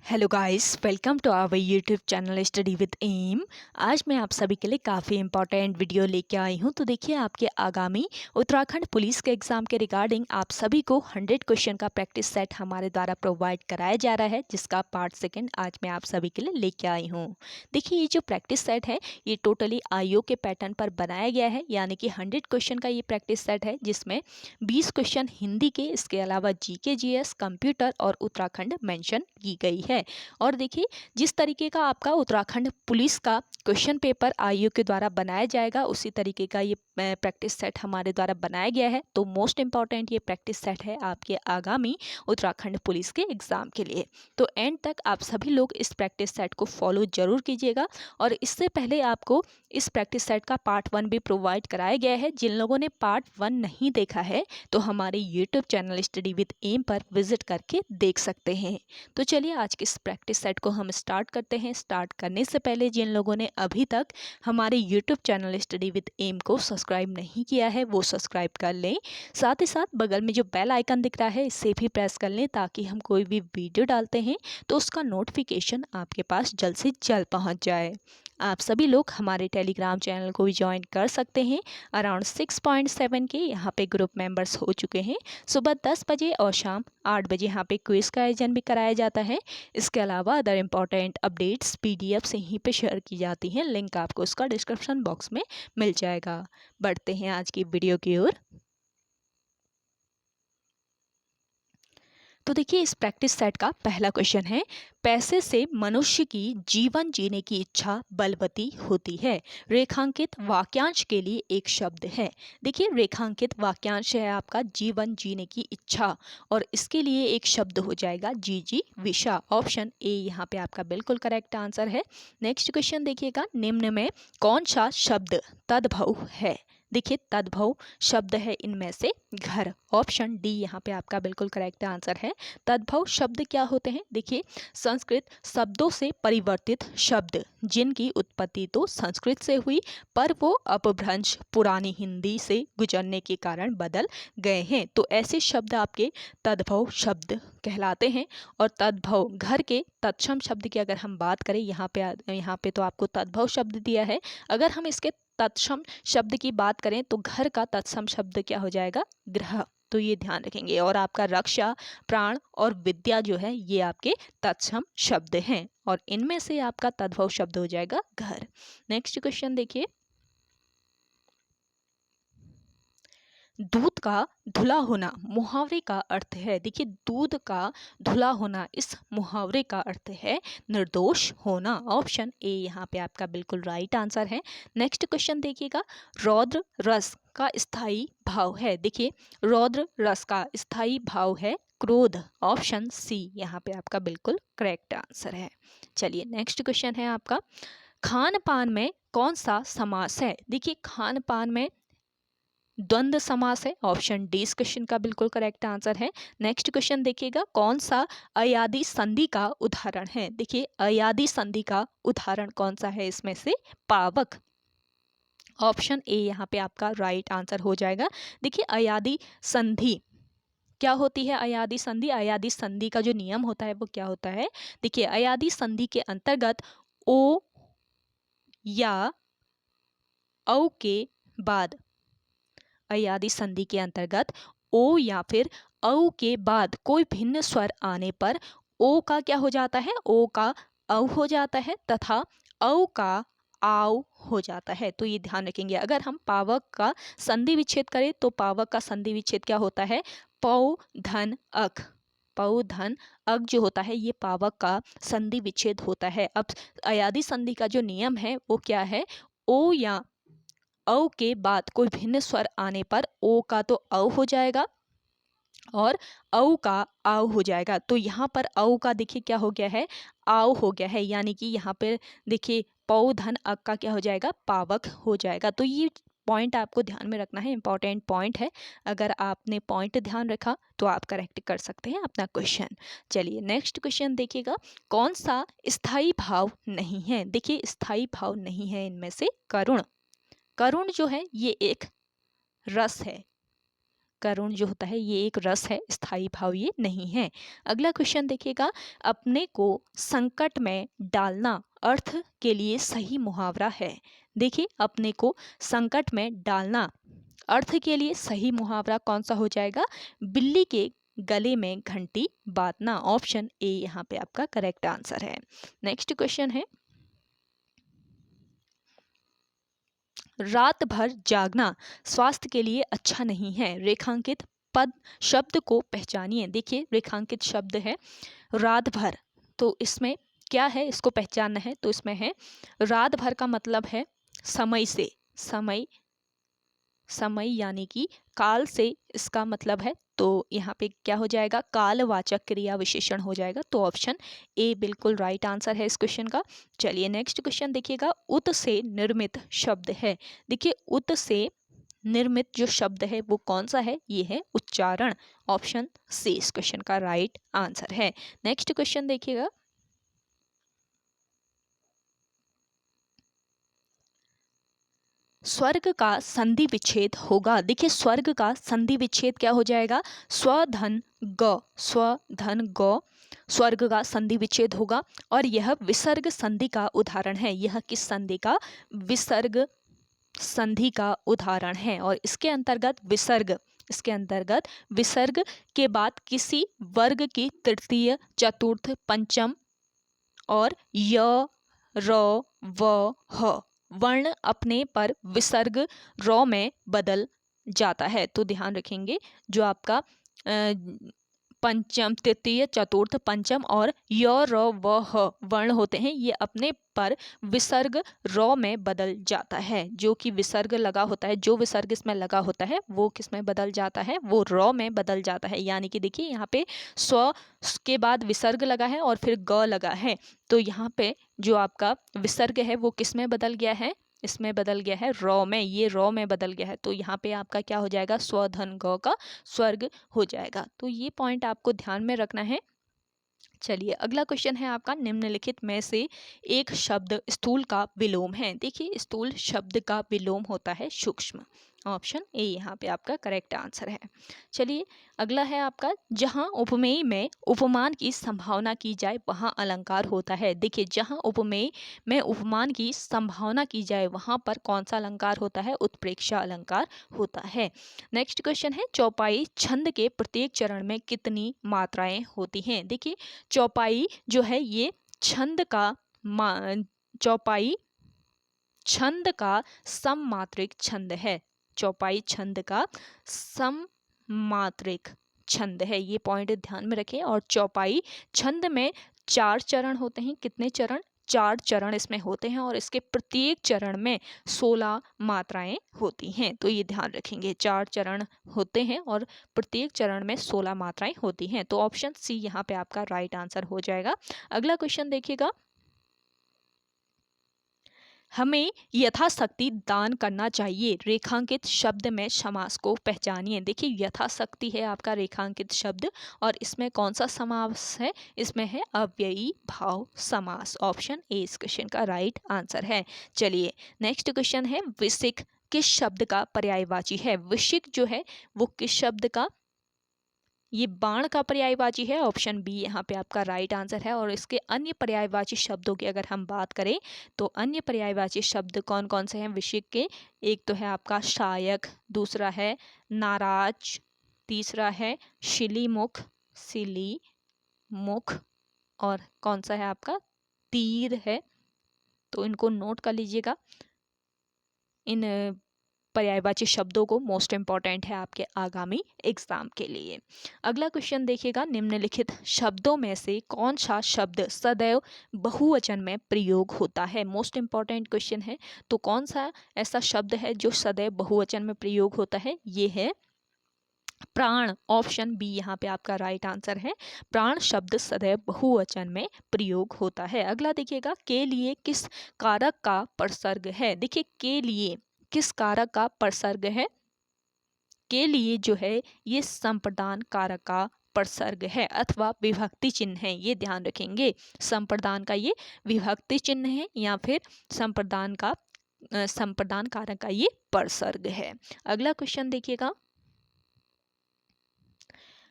Hello guys, welcome to our YouTube channel study with M. आज मैं आप सभी के लिए काफ़ी इंपॉर्टेंट वीडियो लेके आई हूं। तो देखिए, आपके आगामी उत्तराखंड पुलिस के एग्ज़ाम के रिगार्डिंग आप सभी को 100 क्वेश्चन का प्रैक्टिस सेट हमारे द्वारा प्रोवाइड कराया जा रहा है, जिसका पार्ट सेकंड आज मैं आप सभी के लिए लेके आई हूं। देखिए, ये जो प्रैक्टिस सेट है ये टोटली आईओ के पैटर्न पर बनाया गया है, यानी कि 100 क्वेश्चन का ये प्रैक्टिस सेट है, जिसमें 20 क्वेश्चन हिंदी के, इसके अलावा जीके, जीएस, कंप्यूटर और उत्तराखंड मेंशन की गई है। और देखिए, जिस तरीके का आपका उत्तराखंड पुलिस का क्वेश्चन पेपर आईओ के द्वारा बनाया जाएगा, उसी तरीके का ये प्रैक्टिस सेट हमारे द्वारा बनाया गया है। तो मोस्ट इंपॉर्टेंट ये प्रैक्टिस सेट है आपके आगामी उत्तराखंड पुलिस के एग्जाम के लिए। तो एंड तक आप सभी लोग इस प्रैक्टिस सेट को फॉलो जरूर कीजिएगा। और इससे पहले आपको इस प्रैक्टिस सेट का पार्ट 1 भी प्रोवाइड कराया गया है। जिन लोगों ने पार्ट 1 नहीं देखा है तो हमारे YouTube channel study with M पर विजिट करके देख सकते हैं। तो चलिए, आज के इस प्रैक्टिस सेट को हम स्टार्ट करते हैं। स्टार्ट करने से पहले जिन लोगों ने अभी तक हमारे YouTube channel study with M को सब्सक्राइब नहीं किया है वो सब्सक्राइब कर लें। साथ ही साथ बगल में जो बेल आइकन दिख रहा है इसे भी प्रेस कर लें, ताकि हम कोई भी वीडियो डालते हैं तो उसका नोटिफिकेशन आपके पास जल्द से जल्द पहुंच जाए। आप सभी लोग हमारे टेलीग्राम चैनल को भी ज्वाइन कर सकते हैं। अराउंड 6.7 के यहाँ पे ग्रुप मेंबर्स हो चुके हैं। सुबह 10 बजे और शाम 8 बजे यहाँ पे क्विज का आयोजन भी कराया जाता है। इसके अलावा अदर इम्पॉर्टेंट अपडेट्स पीडीएफ यहीं पे शेयर की जाती हैं। लिंक आपको उसका डिस्क्रिप्शन बॉक्स में मिल जाएगा। बढ़ते हैं आज की वीडियो की ओर। तो देखिए, इस प्रैक्टिस सेट का पहला क्वेश्चन है, पैसे से मनुष्य की जीवन जीने की इच्छा बलवती होती है। रेखांकित वाक्यांश के लिए एक शब्द है। देखिए, रेखांकित वाक्यांश है आपका जीवन जीने की इच्छा, और इसके लिए एक शब्द हो जाएगा जीजी विशा। ऑप्शन ए यहाँ पे आपका बिल्कुल करेक्ट आंसर है। नेक्स्ट क्वेश्चन देखिएगा, निम्न में कौन सा शब्द तद्भव है। देखिए, तद्भव शब्द है इनमें से घर। ऑप्शन डी यहाँ पे आपका बिल्कुल करेक्ट आंसर है। तद्भव शब्द क्या होते हैं। देखिए, संस्कृत शब्दों से परिवर्तित शब्द जिनकी उत्पत्ति तो संस्कृत से हुई, पर वो अपभ्रंश पुरानी हिंदी से गुजरने के कारण बदल गए हैं। तो ऐसे शब्द आपके तद्भव शब्द कहलाते हैं। और तद्भव घर के तत्सम शब्द की अगर हम बात करें, यहाँ पे तो आपको तद्भव शब्द दिया है। अगर हम इसके तत्सम शब्द की बात करें तो घर का तत्सम शब्द क्या हो जाएगा, गृह। तो ये ध्यान रखेंगे। और आपका रक्षा, प्राण और विद्या जो है ये आपके तत्सम शब्द हैं, और इनमें से आपका तद्भव शब्द हो जाएगा घर। नेक्स्ट क्वेश्चन देखिए, दूध का धुला होना मुहावरे का अर्थ है। देखिए, दूध का धुला होना इस मुहावरे का अर्थ है निर्दोष होना। ऑप्शन ए यहाँ पे आपका बिल्कुल राइट आंसर है। नेक्स्ट क्वेश्चन देखिएगा, रौद्र रस का स्थायी भाव है। देखिए, रौद्र रस का स्थायी भाव है क्रोध। ऑप्शन सी यहाँ पे आपका बिल्कुल करेक्ट आंसर है। चलिए, नेक्स्ट क्वेश्चन है आपका, खान पान में कौन सा समास है। देखिए, खान पान में द्वंद्व समास है। ऑप्शन डी इस क्वेश्चन का बिल्कुल करेक्ट आंसर है। नेक्स्ट क्वेश्चन देखिएगा, कौन सा अयादी संधि का उदाहरण है। देखिए, अयादी संधि का उदाहरण कौन सा है इसमें से, पावक। ऑप्शन ए यहाँ पे आपका राइट आंसर हो जाएगा। देखिए, अयादी संधि क्या होती है। अयादी संधि, अयादी संधि का जो नियम होता है वो क्या होता है। देखिए, अयादी संधि के अंतर्गत ओ या औ के बाद, अयादी संधि के अंतर्गत ओ या फिर औ के बाद कोई भिन्न स्वर आने पर ओ का क्या हो जाता है, ओ का औ हो जाता है, तथा औ का आव हो जाता है। तो ये ध्यान रखेंगे। अगर हम पावक का संधि विच्छेद करें तो पावक का संधि विच्छेद क्या होता है, पौ धन अक। पौ धन अक जो होता है ये पावक का संधि विच्छेद होता है। अब अयादी संधि का जो नियम है वो क्या है, ओ या औ के बाद कोई भिन्न स्वर आने पर ओ का तो औ हो जाएगा और औ का आव हो जाएगा। तो यहाँ पर औ का देखिए क्या हो गया है, आव हो गया है, यानी कि यहाँ पर देखिए पौ धन अक का क्या हो जाएगा, पावक हो जाएगा। तो ये पॉइंट आपको ध्यान में रखना है, इंपॉर्टेंट पॉइंट है। अगर आपने पॉइंट ध्यान रखा तो आप करेक्ट कर सकते हैं अपना क्वेश्चन। चलिए, नेक्स्ट क्वेश्चन देखिएगा, कौन सा स्थायी भाव नहीं है। देखिए, स्थायी भाव नहीं है इनमें से करुण। करुण जो है ये एक रस है। करुण जो होता है ये एक रस है, स्थायी भाव ये नहीं है। अगला क्वेश्चन देखिएगा, अपने को संकट में डालना अर्थ के लिए सही मुहावरा है। देखिए, अपने को संकट में डालना अर्थ के लिए सही मुहावरा कौन सा हो जाएगा? बिल्ली के गले में घंटी बांधना। ऑप्शन ए यहाँ पे आपका करेक्ट आंसर है। नेक्स्ट क्वेश्चन है, रात भर जागना स्वास्थ्य के लिए अच्छा नहीं है। रेखांकित पद शब्द को पहचानिए। देखिए, रेखांकित शब्द है रात भर, तो इसमें क्या है, इसको पहचानना है। तो इसमें है रात भर का मतलब है समय से, समय यानी कि काल से इसका मतलब है। तो यहाँ पे क्या हो जाएगा? कालवाचक क्रिया विशेषण हो जाएगा। तो ऑप्शन ए बिल्कुल राइट आंसर है इस क्वेश्चन का। चलिए नेक्स्ट क्वेश्चन देखिएगा, उत से निर्मित शब्द है। देखिए, उत से निर्मित जो शब्द है वो कौन सा है? ये है उच्चारण। ऑप्शन सी इस क्वेश्चन का राइट आंसर है। नेक्स्ट क्वेश्चन देखिएगा, स्वर्ग का संधि विच्छेद होगा। देखिए, स्वर्ग का संधि विच्छेद क्या हो जाएगा? स्वधन ग, स्वधन ग स्वर्ग का संधि विच्छेद होगा। और यह विसर्ग संधि का उदाहरण है। यह किस संधि का? विसर्ग संधि का उदाहरण है। और इसके अंतर्गत विसर्ग के बाद किसी वर्ग की तृतीय, चतुर्थ, पंचम और य, र, व, ह वर्ण अपने पर विसर्ग रॉ में बदल जाता है। तो ध्यान रखेंगे, जो आपका पंचम, तृतीय, चतुर्थ, पंचम और य, र, व, ह वर्ण होते हैं, ये अपने पर विसर्ग रॉ में बदल जाता है। जो कि विसर्ग लगा होता है, जो विसर्ग इसमें लगा होता है वो किस में बदल जाता है? वो रॉ में बदल जाता है। यानी कि देखिए, यहाँ पे स्व के बाद विसर्ग लगा है और फिर ग लगा है। तो यहाँ पे जो आपका विसर्ग है वो किस में बदल गया है? इसमें बदल गया है रॉ में। ये रॉ में बदल गया है। तो यहाँ पे आपका क्या हो जाएगा? स्वधन ग का स्वर्ग हो जाएगा। तो ये पॉइंट आपको ध्यान में रखना है। चलिए अगला क्वेश्चन है आपका, निम्नलिखित में से एक शब्द स्थूल का विलोम है। देखिए, स्थूल शब्द का विलोम होता है सूक्ष्म। ऑप्शन ए यहाँ पे आपका करेक्ट आंसर है। चलिए अगला है आपका, जहाँ उपमेय में उपमान की संभावना की जाए वहाँ अलंकार होता है। देखिए, जहाँ उपमेय में उपमान की संभावना की जाए वहाँ पर कौन सा अलंकार होता है? उत्प्रेक्षा अलंकार होता है। नेक्स्ट क्वेश्चन है, चौपाई छंद के प्रत्येक चरण में कितनी मात्राएं होती हैं? देखिए, चौपाई जो है ये छंद का चौपाई छंद का सममात्रिक छंद है। चौपाई छंद का सममात्रिक छंद है, ये पॉइंट ध्यान में रखें। और चौपाई छंद में 4 चरण होते हैं। कितने चरण? 4 चरण इसमें होते हैं और इसके प्रत्येक चरण में 16 मात्राएं होती हैं। तो ये ध्यान रखेंगे, 4 चरण होते हैं और प्रत्येक चरण में 16 मात्राएं होती हैं। तो ऑप्शन सी यहाँ पे आपका राइट आंसर हो जाएगा। अगला क्वेश्चन देखिएगा, हमें यथाशक्ति दान करना चाहिए। रेखांकित शब्द में समास को पहचानिए। देखिए, यथाशक्ति है आपका रेखांकित शब्द और इसमें कौन सा समास है? इसमें है अव्ययी भाव समास। ऑप्शन ए इस क्वेश्चन का राइट आंसर है। चलिए नेक्स्ट क्वेश्चन है, विसिक किस शब्द का पर्यायवाची है? विसिक जो है वो किस शब्द का? ये बाण का पर्यायवाची है। ऑप्शन बी यहाँ पे आपका राइट आंसर है। और इसके अन्य पर्यायवाची शब्दों की अगर हम बात करें तो अन्य पर्यायवाची शब्द कौन कौन से हैं विषिक के? एक तो है आपका शायक, दूसरा है नाराज, तीसरा है शिलीमुख, शिलीमुख, और कौन सा है आपका? तीर है। तो इनको नोट कर लीजिएगा, इन पर्यायवाची शब्दों को, मोस्ट इंपॉर्टेंट है आपके आगामी एग्जाम के लिए। अगला क्वेश्चन देखिएगा, निम्नलिखित शब्दों में से कौन सा शब्द सदैव बहुवचन में प्रयोग होता है? मोस्ट इंपॉर्टेंट क्वेश्चन है। तो कौन सा ऐसा शब्द है जो सदैव बहुवचन में प्रयोग होता है? ये है प्राण। ऑप्शन बी यहाँ पे आपका राइट आंसर है। प्राण शब्द सदैव बहुवचन में प्रयोग होता है। अगला देखिएगा, के लिए किस कारक का प्रसर्ग है? देखिए, के लिए किस कारक का प्रसर्ग है? के लिए जो है ये संप्रदान कारक का प्रसर्ग है अथवा विभक्ति चिन्ह है। ये ध्यान रखेंगे, संप्रदान का ये विभक्ति चिन्ह है या फिर संप्रदान कारक का ये प्रसर्ग है। अगला क्वेश्चन देखिएगा,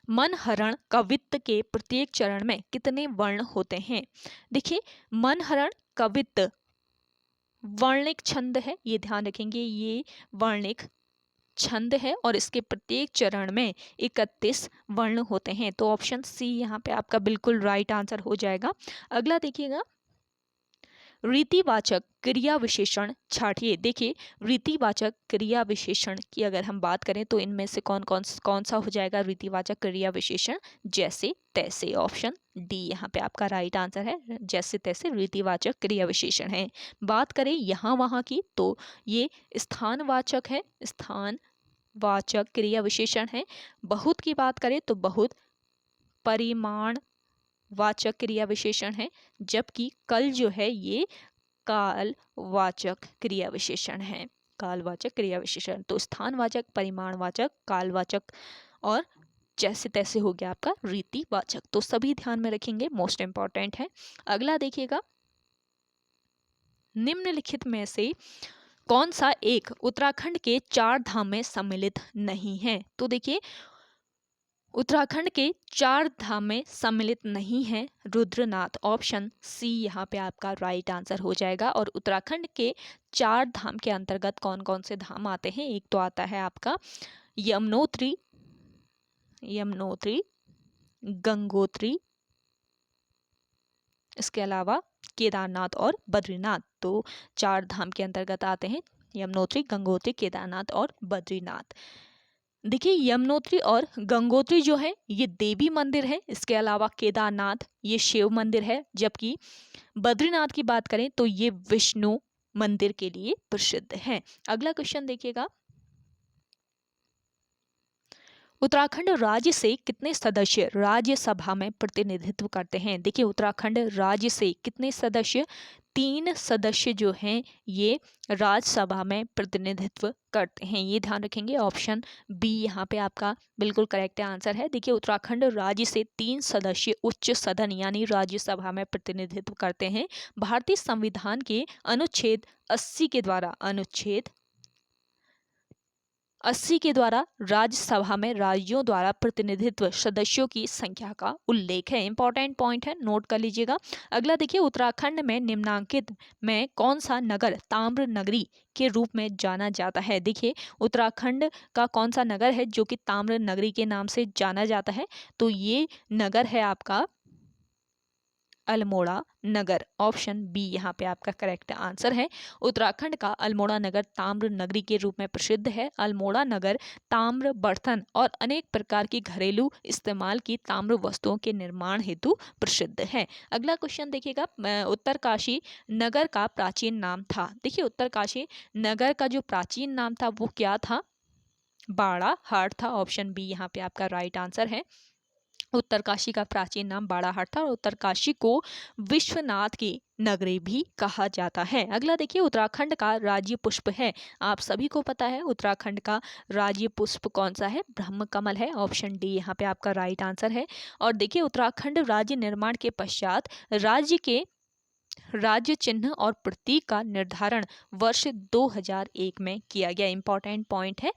मनहरण कवित्त के प्रत्येक चरण में कितने वर्ण होते हैं? देखिए, मनहरण कवित्त वर्णिक छंद है, ये ध्यान रखेंगे, ये वर्णिक छंद है और इसके प्रत्येक चरण में 31 वर्ण होते हैं। तो ऑप्शन सी यहाँ पे आपका बिल्कुल राइट आंसर हो जाएगा। अगला देखिएगा, रीतिवाचक क्रिया विशेषण छांटिए। देखिए, रीतिवाचक क्रिया विशेषण की अगर हम बात करें तो इनमें से कौन सा हो जाएगा रीतिवाचक क्रिया विशेषण? जैसे तैसे। ऑप्शन डी यहाँ पे आपका राइट आंसर है, जैसे तैसे रीतिवाचक क्रिया विशेषण है। बात करें यहाँ वहाँ की तो ये स्थानवाचक है, स्थानवाचक क्रिया विशेषण है। बहुत की बात करें तो बहुत परिमाण वाचक क्रिया विशेषण है, जबकि कल जो है ये कालवाचक क्रिया विशेषण है, कालवाचक क्रिया विशेषण। तो स्थानवाचक, परिमाणवाचक, कालवाचक और जैसे तैसे हो गया आपका रीतिवाचक। तो सभी ध्यान में रखेंगे, मोस्ट इंपॉर्टेंट है। अगला देखिएगा, निम्नलिखित में से कौन सा एक उत्तराखंड के 4 धाम में सम्मिलित नहीं है? तो देखिए, उत्तराखंड के 4 धाम में सम्मिलित नहीं है रुद्रनाथ। ऑप्शन सी यहाँ पे आपका राइट आंसर हो जाएगा। और उत्तराखंड के 4 धाम के अंतर्गत कौन कौन से धाम आते हैं? एक तो आता है आपका यमुनोत्री, गंगोत्री, इसके अलावा केदारनाथ और बद्रीनाथ। तो 4 धाम के अंतर्गत आते हैं यमुनोत्री, गंगोत्री, केदारनाथ और बद्रीनाथ। देखिए, यमुनोत्री और गंगोत्री जो है ये देवी मंदिर है, इसके अलावा केदारनाथ ये शिव मंदिर है, जबकि बद्रीनाथ की बात करें तो ये विष्णु मंदिर के लिए प्रसिद्ध है। अगला क्वेश्चन देखिएगा, उत्तराखंड राज्य से कितने सदस्य राज्यसभा में प्रतिनिधित्व करते हैं? देखिए, उत्तराखंड राज्य से कितने सदस्य? 3 सदस्य जो हैं ये राज्यसभा में प्रतिनिधित्व करते हैं, ये ध्यान रखेंगे। ऑप्शन बी यहाँ पे आपका बिल्कुल करेक्ट आंसर है। देखिए, उत्तराखंड राज्य से 3 सदस्य उच्च सदन यानी राज्यसभा में प्रतिनिधित्व करते हैं। भारतीय संविधान के अनुच्छेद 80 के द्वारा, अनुच्छेद 80 के द्वारा राज्यसभा में राज्यों द्वारा प्रतिनिधित्व सदस्यों की संख्या का उल्लेख है। इंपॉर्टेंट पॉइंट है, नोट कर लीजिएगा। अगला देखिए, उत्तराखंड में निम्नांकित में कौन सा नगर ताम्र नगरी के रूप में जाना जाता है? देखिए, उत्तराखंड का कौन सा नगर है जो कि ताम्र नगरी के नाम से जाना जाता है? तो ये नगर है आपका अल्मोड़ा नगर। ऑप्शन बी यहाँ पे आपका करेक्ट आंसर है। उत्तराखंड का अल्मोड़ा नगर ताम्र नगरी के रूप में प्रसिद्ध है। अल्मोड़ा नगर ताम्र बर्तन और अनेक प्रकार की घरेलू इस्तेमाल की ताम्र वस्तुओं के निर्माण हेतु प्रसिद्ध है। अगला क्वेश्चन देखिएगा, उत्तरकाशी नगर का प्राचीन नाम था। देखिए, उत्तरकाशी नगर का जो प्राचीन नाम था वो क्या था? बाड़ाहाट था। ऑप्शन बी यहाँ पे आपका राइट आंसर है। उत्तरकाशी का प्राचीन नाम बाड़ाहाट था और उत्तरकाशी को विश्वनाथ की नगरी भी कहा जाता है। अगला देखिए, उत्तराखंड का राज्य पुष्प है। आप सभी को पता है उत्तराखंड का राज्य पुष्प कौन सा है? ब्रह्म कमल है। ऑप्शन डी यहाँ पे आपका राइट आंसर है। और देखिए, उत्तराखंड राज्य निर्माण के पश्चात राज्य के राज्य चिन्ह और प्रतीक का निर्धारण वर्ष 2001 में किया गया। इंपॉर्टेंट पॉइंट है,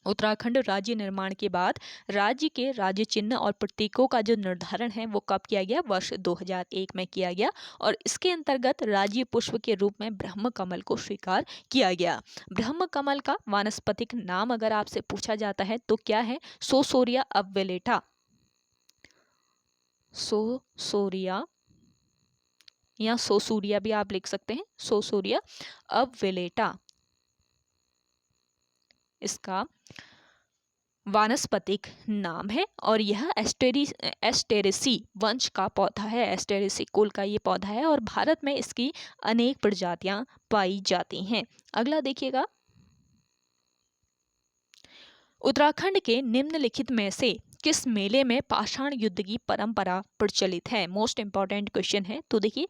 उत्तराखंड राज्य निर्माण के बाद राज्य के राज्य चिन्ह और प्रतीकों का जो निर्धारण है वो कब किया गया? वर्ष 2001 में किया गया। और इसके अंतर्गत राज्य पुष्प के रूप में ब्रह्म कमल को स्वीकार किया गया। ब्रह्म कमल का वानस्पतिक नाम अगर आपसे पूछा जाता है तो क्या है? सोसोरिया अबवेलेटा, सोसोरिया या सोसूरिया भी आप लिख सकते हैं, सोसूरिया अबवेलेटा इसका वानस्पतिक नाम है। और यह एस्टेरेसी वंश का पौधा है, एस्टेरेसी कुल का ये पौधा है और भारत में इसकी अनेक प्रजातियां पाई जाती हैं। अगला देखिएगा, उत्तराखंड के निम्नलिखित में से किस मेले में पाषाण युद्ध की परंपरा प्रचलित है? मोस्ट इंपॉर्टेंट क्वेश्चन है। तो देखिए,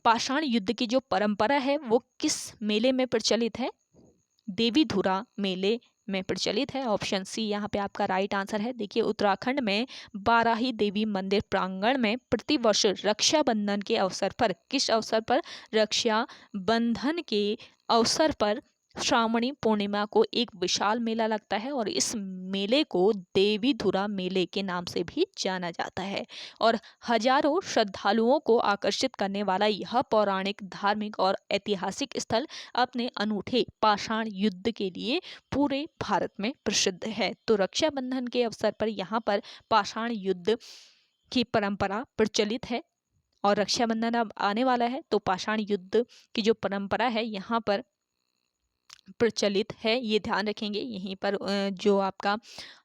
पाषाण युद्ध की जो परंपरा है वो किस मेले में प्रचलित है? देवीधुरा मेले में प्रचलित है। ऑप्शन सी यहाँ पे आपका राइट आंसर है। देखिए, उत्तराखंड में बाराही देवी मंदिर प्रांगण में प्रतिवर्ष रक्षाबंधन के अवसर पर, किस अवसर पर? रक्षाबंधन के अवसर पर श्रावणी पूर्णिमा को एक विशाल मेला लगता है और इस मेले को देवी धुरा मेले के नाम से भी जाना जाता है। और हजारों श्रद्धालुओं को आकर्षित करने वाला यह पौराणिक, धार्मिक और ऐतिहासिक स्थल अपने अनूठे पाषाण युद्ध के लिए पूरे भारत में प्रसिद्ध है। तो रक्षाबंधन के अवसर पर यहाँ पर पाषाण युद्ध की परंपरा प्रचलित है और रक्षाबंधन अब आने वाला है, तो पाषाण युद्ध की जो परंपरा है यहाँ पर प्रचलित है, ये ध्यान रखेंगे। यहीं पर जो आपका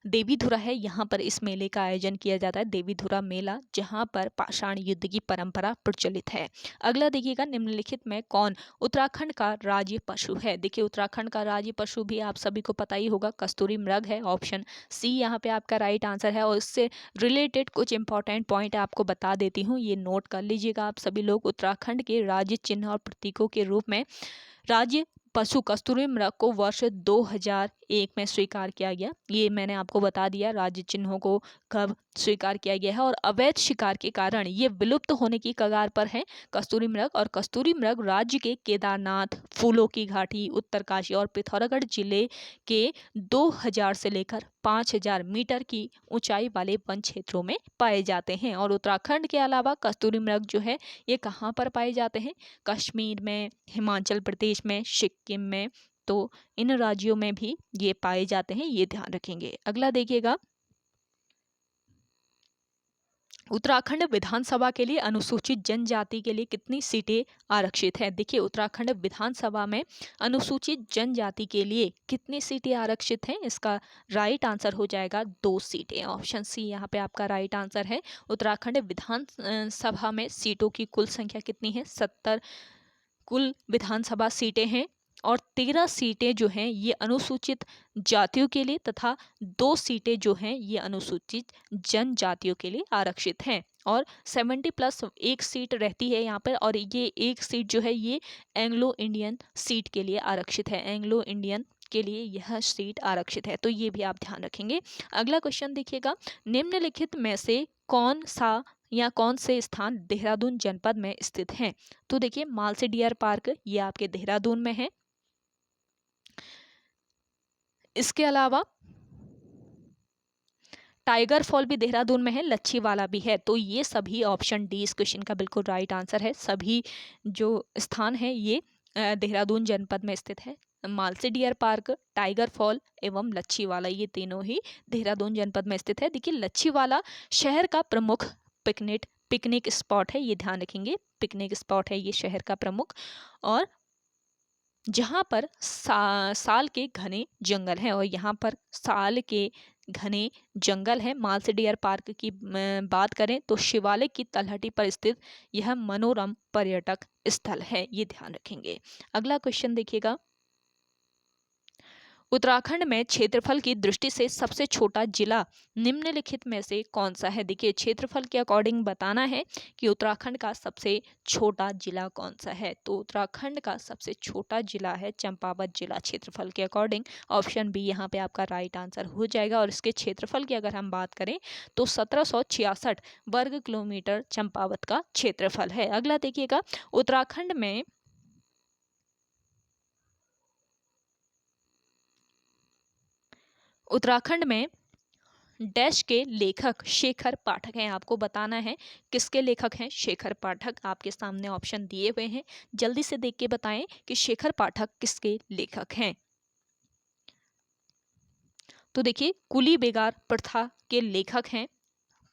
देवीधुरा है, यहाँ पर इस मेले का आयोजन किया जाता है, देवीधुरा मेला, जहाँ पर पाषाण युद्ध की परंपरा प्रचलित है। अगला देखिएगा, निम्नलिखित में कौन उत्तराखंड का राज्य पशु है। देखिए उत्तराखंड का राज्य पशु भी आप सभी को पता ही होगा, कस्तूरी मृग है। ऑप्शन सी यहाँ पे आपका राइट आंसर है। और इससे रिलेटेड कुछ इंपॉर्टेंट पॉइंट आपको बता देती हूँ, ये नोट कर लीजिएगा आप सभी लोग। उत्तराखंड के राज्य चिन्ह और प्रतीकों के रूप में राज्य पशु कस्तूरी मृग को वर्ष 2001 में स्वीकार किया गया। ये मैंने आपको बता दिया राज्य चिन्हों को कब स्वीकार किया गया है। और अवैध शिकार के कारण ये विलुप्त होने की कगार पर है कस्तूरी मृग। और कस्तूरी मृग राज्य के केदारनाथ, फूलों की घाटी, उत्तरकाशी और पिथौरागढ़ जिले के 2000 से लेकर 5000 मीटर की ऊंचाई वाले वन क्षेत्रों में पाए जाते हैं। और उत्तराखंड के अलावा कस्तूरी मृग जो है ये कहाँ पर पाए जाते हैं, कश्मीर में, हिमाचल प्रदेश में, सिक्किम में, तो इन राज्यों में भी ये पाए जाते हैं, ये ध्यान रखेंगे। अगला देखिएगा, उत्तराखंड विधानसभा के लिए अनुसूचित जनजाति के लिए कितनी सीटें आरक्षित है। देखिए उत्तराखंड विधानसभा में अनुसूचित जनजाति के लिए कितनी सीटें आरक्षित हैं, इसका राइट आंसर हो जाएगा 2 सीटें। ऑप्शन सी यहाँ पे आपका राइट आंसर है। उत्तराखंड विधानसभा में सीटों की कुल संख्या कितनी है, 70 कुल विधानसभा सीटें हैं। और 13 सीटें जो हैं ये अनुसूचित जातियों के लिए तथा 2 सीटें जो हैं ये अनुसूचित जनजातियों के लिए आरक्षित हैं। और 70 प्लस 1 सीट रहती है यहाँ पर, और ये 1 सीट जो है ये एंग्लो इंडियन सीट के लिए आरक्षित है, एंग्लो इंडियन के लिए यह सीट आरक्षित है, तो ये भी आप ध्यान रखेंगे। अगला क्वेश्चन देखिएगा, निम्नलिखित में से कौन सा या कौन से स्थान देहरादून जनपद में स्थित हैं। तो देखिए मालसी डियर पार्क ये आपके देहरादून में है। इसके अलावा टाइगर फॉल भी देहरादून में है, लच्छीवाला भी है। तो ये सभी ऑप्शन डी इस क्वेश्चन का बिल्कुल राइट आंसर है। सभी जो स्थान है ये देहरादून जनपद में स्थित है। Malsi deer park, tiger fall एवं लच्छीवाला ये तीनों ही देहरादून जनपद में स्थित है। देखिए लच्छीवाला शहर का प्रमुख पिकनिक स्पॉट है, ये ध्यान रखेंगे, पिकनिक स्पॉट है ये शहर का प्रमुख। और जहाँ पर साल के घने जंगल हैं, और यहाँ पर साल के घने जंगल हैं। मालसी डियर पार्क की बात करें तो शिवालिक की तलहटी पर स्थित यह मनोरम पर्यटक स्थल है, ये ध्यान रखेंगे। अगला क्वेश्चन देखिएगा, उत्तराखंड में क्षेत्रफल की दृष्टि से सबसे छोटा जिला निम्नलिखित में से कौन सा है। देखिए क्षेत्रफल के अकॉर्डिंग बताना है कि उत्तराखंड का सबसे छोटा जिला कौन सा है। तो उत्तराखंड का सबसे छोटा जिला है चंपावत जिला, क्षेत्रफल के अकॉर्डिंग। ऑप्शन बी यहाँ पे आपका राइट आंसर हो जाएगा। और इसके क्षेत्रफल की अगर हम बात करें तो 1766 वर्ग किलोमीटर चंपावत का क्षेत्रफल है। अगला देखिएगा, उत्तराखंड में डैश के लेखक शेखर पाठक हैं। आपको बताना है किसके लेखक हैं शेखर पाठक। आपके सामने ऑप्शन दिए हुए हैं, जल्दी से देख के बताएं कि शेखर पाठक किसके लेखक हैं। तो देखिए कुली बेगार प्रथा के लेखक हैं,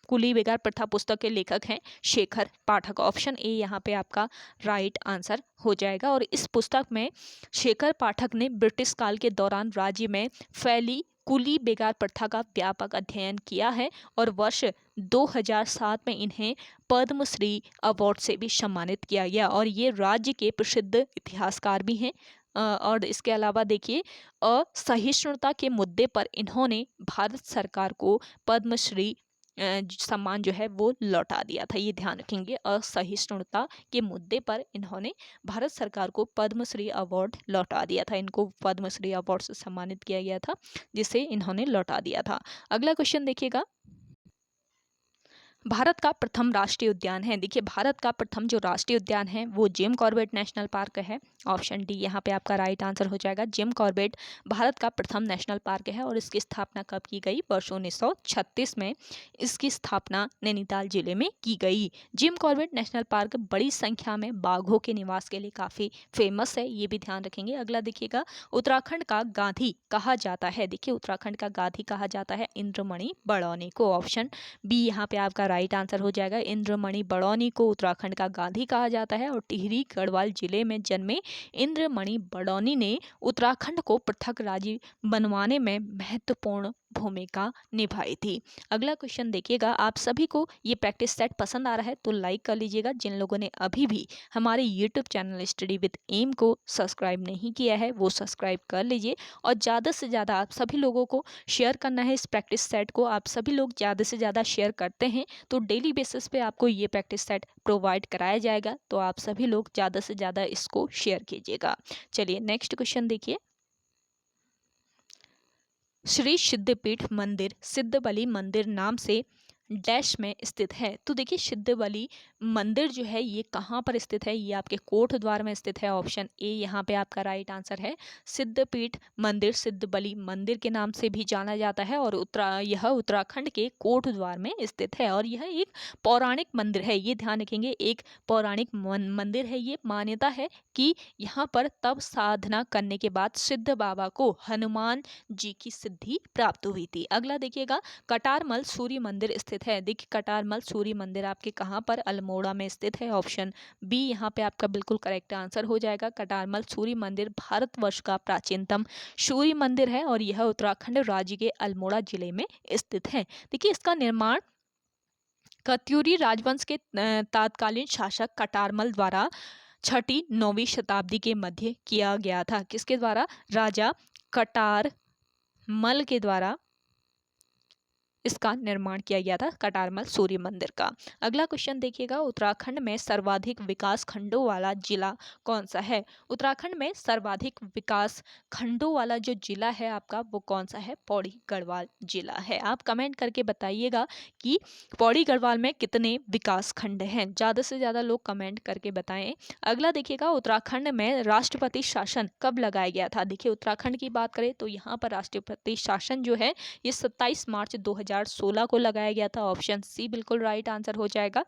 कुली बेगार प्रथा पुस्तक के लेखक हैं शेखर पाठक। ऑप्शन ए यहाँ पे आपका राइट आंसर हो जाएगा। और इस पुस्तक में शेखर पाठक ने ब्रिटिश काल के दौरान राज्य में फैली कुली बेगार प्रथा का व्यापक अध्ययन किया है। और वर्ष 2007 में इन्हें पद्मश्री अवार्ड से भी सम्मानित किया गया। और ये राज्य के प्रसिद्ध इतिहासकार भी हैं। और इसके अलावा देखिए असहिष्णुता के मुद्दे पर इन्होंने भारत सरकार को पद्मश्री सम्मान जो है वो लौटा दिया था, ये ध्यान रखेंगे। असहिष्णुता के मुद्दे पर इन्होंने भारत सरकार को पद्मश्री अवार्ड लौटा दिया था, इनको पद्मश्री अवार्ड से सम्मानित किया गया था, जिसे इन्होंने लौटा दिया था। अगला क्वेश्चन देखिएगा, भारत का प्रथम राष्ट्रीय उद्यान है। देखिए भारत का प्रथम जो राष्ट्रीय उद्यान है वो जिम कॉर्बेट नेशनल पार्क है। ऑप्शन डी यहाँ पे आपका राइट आंसर हो जाएगा। जिम कॉर्बेट भारत का प्रथम नेशनल पार्क है और इसकी स्थापना कब की गई? वर्ष 1936 में इसकी स्थापना नैनीताल जिले में की गई। जिम कॉर्बेट नेशनल पार्क बड़ी संख्या में बाघों के निवास के लिए काफ़ी फेमस है, ये भी ध्यान रखेंगे। अगला देखिएगा, उत्तराखंड का गांधी कहा जाता है। देखिए उत्तराखंड का गांधी कहा जाता है इंद्रमणि बड़ौनी को। ऑप्शन बी यहाँ पे आपका राइट आंसर हो जाएगा। इंद्रमणि बड़ौनी को उत्तराखंड का गांधी कहा जाता है और टिहरी गढ़वाल जिले में जन्मे इंद्रमणि बड़ौनी ने उत्तराखंड को पृथक राज्य बनवाने में महत्वपूर्ण भूमिका निभाई थी। अगला क्वेश्चन देखिएगा, आप सभी को ये प्रैक्टिस सेट पसंद आ रहा है तो लाइक कर लीजिएगा। जिन लोगों ने अभी भी हमारे YouTube channel study with M को सब्सक्राइब नहीं किया है वो सब्सक्राइब कर लीजिए और ज़्यादा से ज़्यादा आप सभी लोगों को शेयर करना है। इस प्रैक्टिस सेट को आप सभी लोग ज़्यादा से ज़्यादा शेयर करते हैं तो डेली बेसिस पे आपको ये प्रैक्टिस सेट प्रोवाइड कराया जाएगा, तो आप सभी लोग ज़्यादा से ज़्यादा इसको शेयर कीजिएगा। चलिए नेक्स्ट क्वेश्चन देखिए, श्री सिद्धपीठ मंदिर सिद्धबली मंदिर नाम से डैश में स्थित है। तो देखिए सिद्धबली मंदिर जो है ये कहाँ पर स्थित है? ये आपके कोट द्वार में स्थित है। ऑप्शन ए यहाँ पे आपका राइट आंसर है। सिद्धपीठ मंदिर सिद्धबली मंदिर के नाम से भी जाना जाता है और यह उत्तराखंड के कोट द्वार में स्थित है और यह एक पौराणिक मंदिर है, ये ध्यान रखेंगे। एक पौराणिक मंदिर है। ये मान्यता है कि यहाँ पर तब साधना करने के बाद सिद्ध बाबा को हनुमान जी की सिद्धि प्राप्त हुई थी। अगला देखिएगा, कटारमल सूर्य मंदिर स्थित है। देखिए कटारमल सूर्य मंदिर आपके कहाँ पर? अल्मोड़ा में स्थित है। ऑप्शन बी यहाँ पे आपका बिल्कुल करेक्ट आंसर हो जाएगा। कटारमल सूर्य मंदिर भारतवर्ष का प्राचीनतम सूर्य मंदिर है और यह उत्तराखंड राज्य के अल्मोड़ा जिले में स्थित है। देखिए इसका निर्माण कत्यूरी राजवंश के तत्कालीन शासक कटारमल द्वारा 6वीं-9वीं शताब्दी के मध्य किया गया था। किसके द्वारा? राजा कटारमल के द्वारा इसका निर्माण किया गया था, कटारमल सूर्य मंदिर का। अगला क्वेश्चन देखिएगा, उत्तराखंड में सर्वाधिक विकास खंडों वाला जिला कौन सा है? उत्तराखंड में सर्वाधिक विकास खंडों वाला जो जिला है आपका वो कौन सा है? पौड़ी गढ़वाल जिला है। आप कमेंट करके बताइएगा कि पौड़ी गढ़वाल में कितने विकास खंड हैं। ज़्यादा से ज़्यादा लोग कमेंट करके बताएं। अगला देखिएगा, उत्तराखंड में राष्ट्रपति शासन कब लगाया गया था? देखिए उत्तराखंड की बात करें तो यहाँ पर राष्ट्रपति शासन जो है ये 27 मार्च 2016 को लगाया गया था। ऑप्शन सी बिल्कुल राइट आंसर हो जाएगा।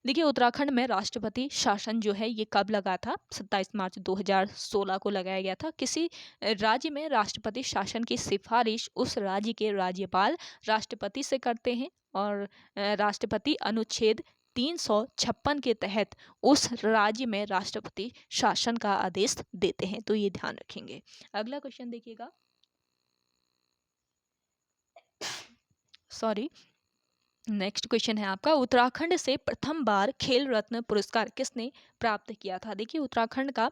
देखिए उत्तराखंड में राष्ट्रपति शासन जो है ये कब लगा था? 27 मार्च 2016 को लगाया गया था। किसी राज्य में राष्ट्रपति शासन की सिफारिश उस राज्य के राज्यपाल राष्ट्रपति से करते हैं और राष्ट्रपति अनुच्छेद 356 के तहत उस राज्य में राष्ट्रपति शासन का आदेश देते हैं, तो ये ध्यान रखेंगे। अगला क्वेश्चन देखिएगा, सॉरी नेक्स्ट क्वेश्चन है आपका, उत्तराखंड से प्रथम बार खेल रत्न पुरस्कार किसने प्राप्त किया था? देखिए उत्तराखंड का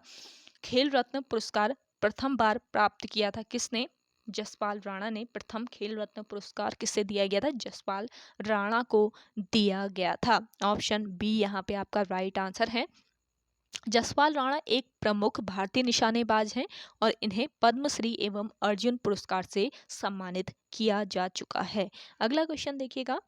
खेल रत्न पुरस्कार प्रथम बार प्राप्त किया था किसने? जसपाल राणा ने प्रथम खेल रत्न पुरस्कार किससे दिया गया था? जसपाल राणा को दिया गया था। ऑप्शन बी यहाँ पे आपका राइट आंसर है। जसपाल राणा एक प्रमुख भारतीय निशानेबाज हैं और इन्हें पद्मश्री एवं अर्जुन पुरस्कार से सम्मानित किया जा चुका है। अगला क्वेश्चन देखिएगा,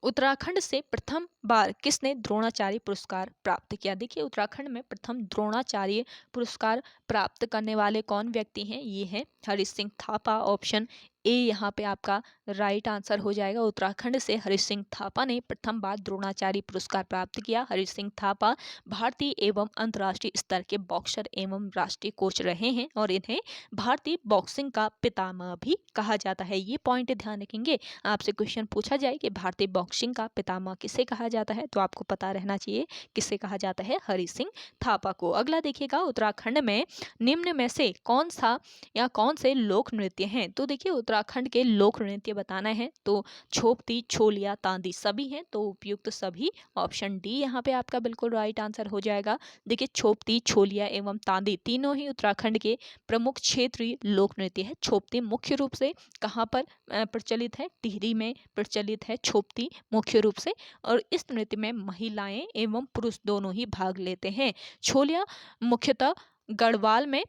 उत्तराखंड से प्रथम बार किसने द्रोणाचार्य पुरस्कार प्राप्त किया? देखिए उत्तराखंड में प्रथम द्रोणाचार्य पुरस्कार प्राप्त करने वाले कौन व्यक्ति हैं? ये हैं हरि सिंह थापा। ऑप्शन ए यहाँ पे आपका राइट आंसर हो जाएगा। उत्तराखंड से हरि सिंह थापा ने प्रथम बार द्रोणाचार्य पुरस्कार प्राप्त किया। हरि सिंह थापा भारतीय एवं अंतर्राष्ट्रीय स्तर के बॉक्सर एवं राष्ट्रीय कोच रहे हैं और इन्हें भारतीय बॉक्सिंग का पितामह भी कहा जाता है। ये पॉइंट ध्यान रखेंगे। आपसे क्वेश्चन पूछा जाए कि भारतीय बॉक्सिंग का पितामह किसे कहा जाता है तो आपको पता रहना चाहिए किसे कहा जाता है, हरि सिंह थापा को। अगला देखिएगा, उत्तराखंड में निम्न में से कौन सा या कौन से लोक नृत्य हैं? तो देखिए उत्तराखंड के लोक नृत्य बताना है तो छोपती, छोलिया, तांदी सभी हैं, तो उपयुक्त सभी। ऑप्शन डी यहाँ पे आपका बिल्कुल राइट आंसर हो जाएगा। देखिए छोपती, छोलिया एवं तांदी तीनों ही उत्तराखंड के प्रमुख क्षेत्रीय लोक नृत्य है। छोपती मुख्य रूप से कहाँ पर प्रचलित है? टिहरी में प्रचलित है छोपती मुख्य रूप से, और इस नृत्य में महिलाएं एवं पुरुष दोनों ही भाग लेते हैं। छोलिया मुख्यतः गढ़वाल में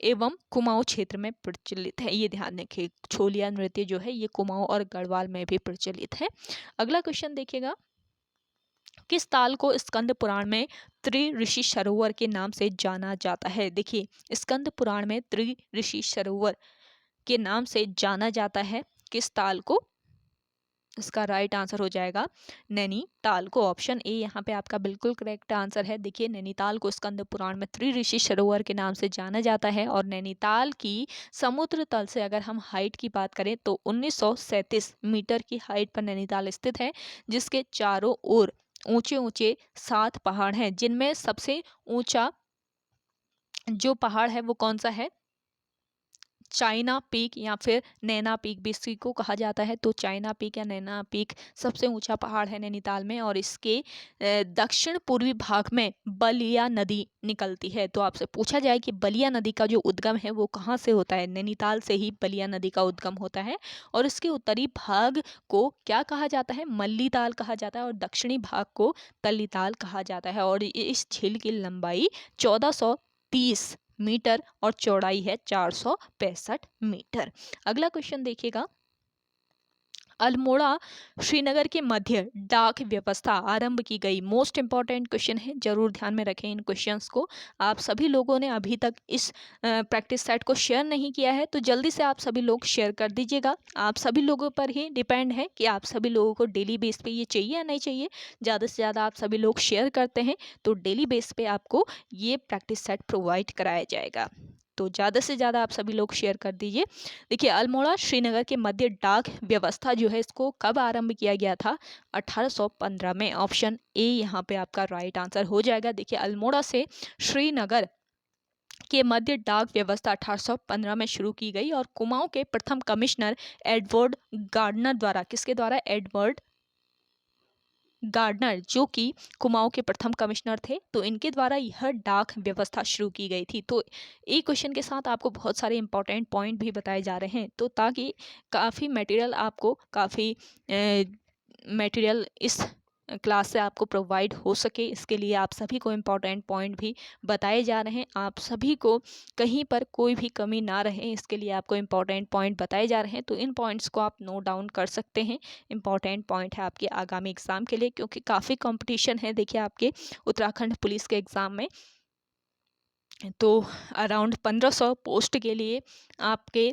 एवं कुमाऊं क्षेत्र में प्रचलित है। ये ध्यान रखिए, छोलिया नृत्य जो है ये कुमाऊं और गढ़वाल में भी प्रचलित है। अगला क्वेश्चन देखिएगा, किस ताल को स्कंद पुराण में त्रि ऋषि सरोवर के नाम से जाना जाता है? देखिए, स्कंद पुराण में त्रि ऋषि सरोवर के नाम से जाना जाता है किस ताल को? इसका राइट आंसर हो जाएगा नैनीताल को। ऑप्शन ए यहाँ पे आपका बिल्कुल करेक्ट आंसर है। देखिए, नैनीताल को स्कंद पुराण में त्रि ऋषि सरोवर के नाम से जाना जाता है और नैनीताल की समुद्र तल से अगर हम हाइट की बात करें तो 1937 मीटर की हाइट पर नैनीताल स्थित है, जिसके चारों ओर ऊंचे ऊंचे 7 पहाड़ हैं, जिनमें सबसे ऊंचा जो पहाड़ है वो कौन सा है? चाइना पीक या फिर नैना पीक भी इसी को कहा जाता है। तो चाइना पीक या नैना पीक सबसे ऊंचा पहाड़ है नैनीताल में और इसके दक्षिण पूर्वी भाग में बलिया नदी निकलती है। तो आपसे पूछा जाए कि बलिया नदी का जो उद्गम है वो कहाँ से होता है? नैनीताल से ही बलिया नदी का उद्गम होता है और इसके उत्तरी भाग को क्या कहा जाता है? मल्लीताल कहा जाता है और दक्षिणी भाग को तल्लीताल कहा जाता है। और इस झील की लंबाई 1430 मीटर और चौड़ाई है 465 मीटर। अगला क्वेश्चन देखिएगा, अल्मोड़ा श्रीनगर के मध्य डाक व्यवस्था आरंभ की गई। मोस्ट इंपॉर्टेंट क्वेश्चन है, जरूर ध्यान में रखें इन क्वेश्चंस को। आप सभी लोगों ने अभी तक इस प्रैक्टिस सेट को शेयर नहीं किया है तो जल्दी से आप सभी लोग शेयर कर दीजिएगा। आप सभी लोगों पर ही डिपेंड है कि आप सभी लोगों को डेली बेस पे ये चाहिए या नहीं चाहिए। ज़्यादा से ज़्यादा आप सभी लोग शेयर करते हैं तो डेली बेस पे आपको ये प्रैक्टिस सेट प्रोवाइड कराया जाएगा। तो ज़्यादा से ज़्यादा आप सभी लोग शेयर कर दीजिए। देखिए, अल्मोड़ा श्रीनगर के मध्य डाक व्यवस्था जो है इसको कब आरंभ किया गया था? 1815 में। ऑप्शन ए यहाँ पे आपका राइट आंसर हो जाएगा। देखिए, अल्मोड़ा से श्रीनगर के मध्य डाक व्यवस्था 1815 में शुरू की गई और कुमाऊं के प्रथम कमिश्नर एडवर्ड गार्डनर द्वारा, किसके द्वारा? एडवर्ड गार्डनर, जो कि कुमाऊं के प्रथम कमिश्नर थे, तो इनके द्वारा यह डाक व्यवस्था शुरू की गई थी। तो एक क्वेश्चन के साथ आपको बहुत सारे इंपॉर्टेंट पॉइंट भी बताए जा रहे हैं, तो ताकि काफ़ी मटेरियल आपको काफ़ी मटेरियल इस क्लास से आपको प्रोवाइड हो सके, इसके लिए आप सभी को इम्पॉर्टेंट पॉइंट भी बताए जा रहे हैं। आप सभी को कहीं पर कोई भी कमी ना रहे, इसके लिए आपको इम्पॉर्टेंट पॉइंट बताए जा रहे हैं। तो इन पॉइंट्स को आप नोट डाउन कर सकते हैं। इम्पॉर्टेंट पॉइंट है आपके आगामी एग्ज़ाम के लिए, क्योंकि काफ़ी कंपटीशन है देखिए आपके उत्तराखंड पुलिस के एग्ज़ाम में। तो अराउंड 1500 पोस्ट के लिए आपके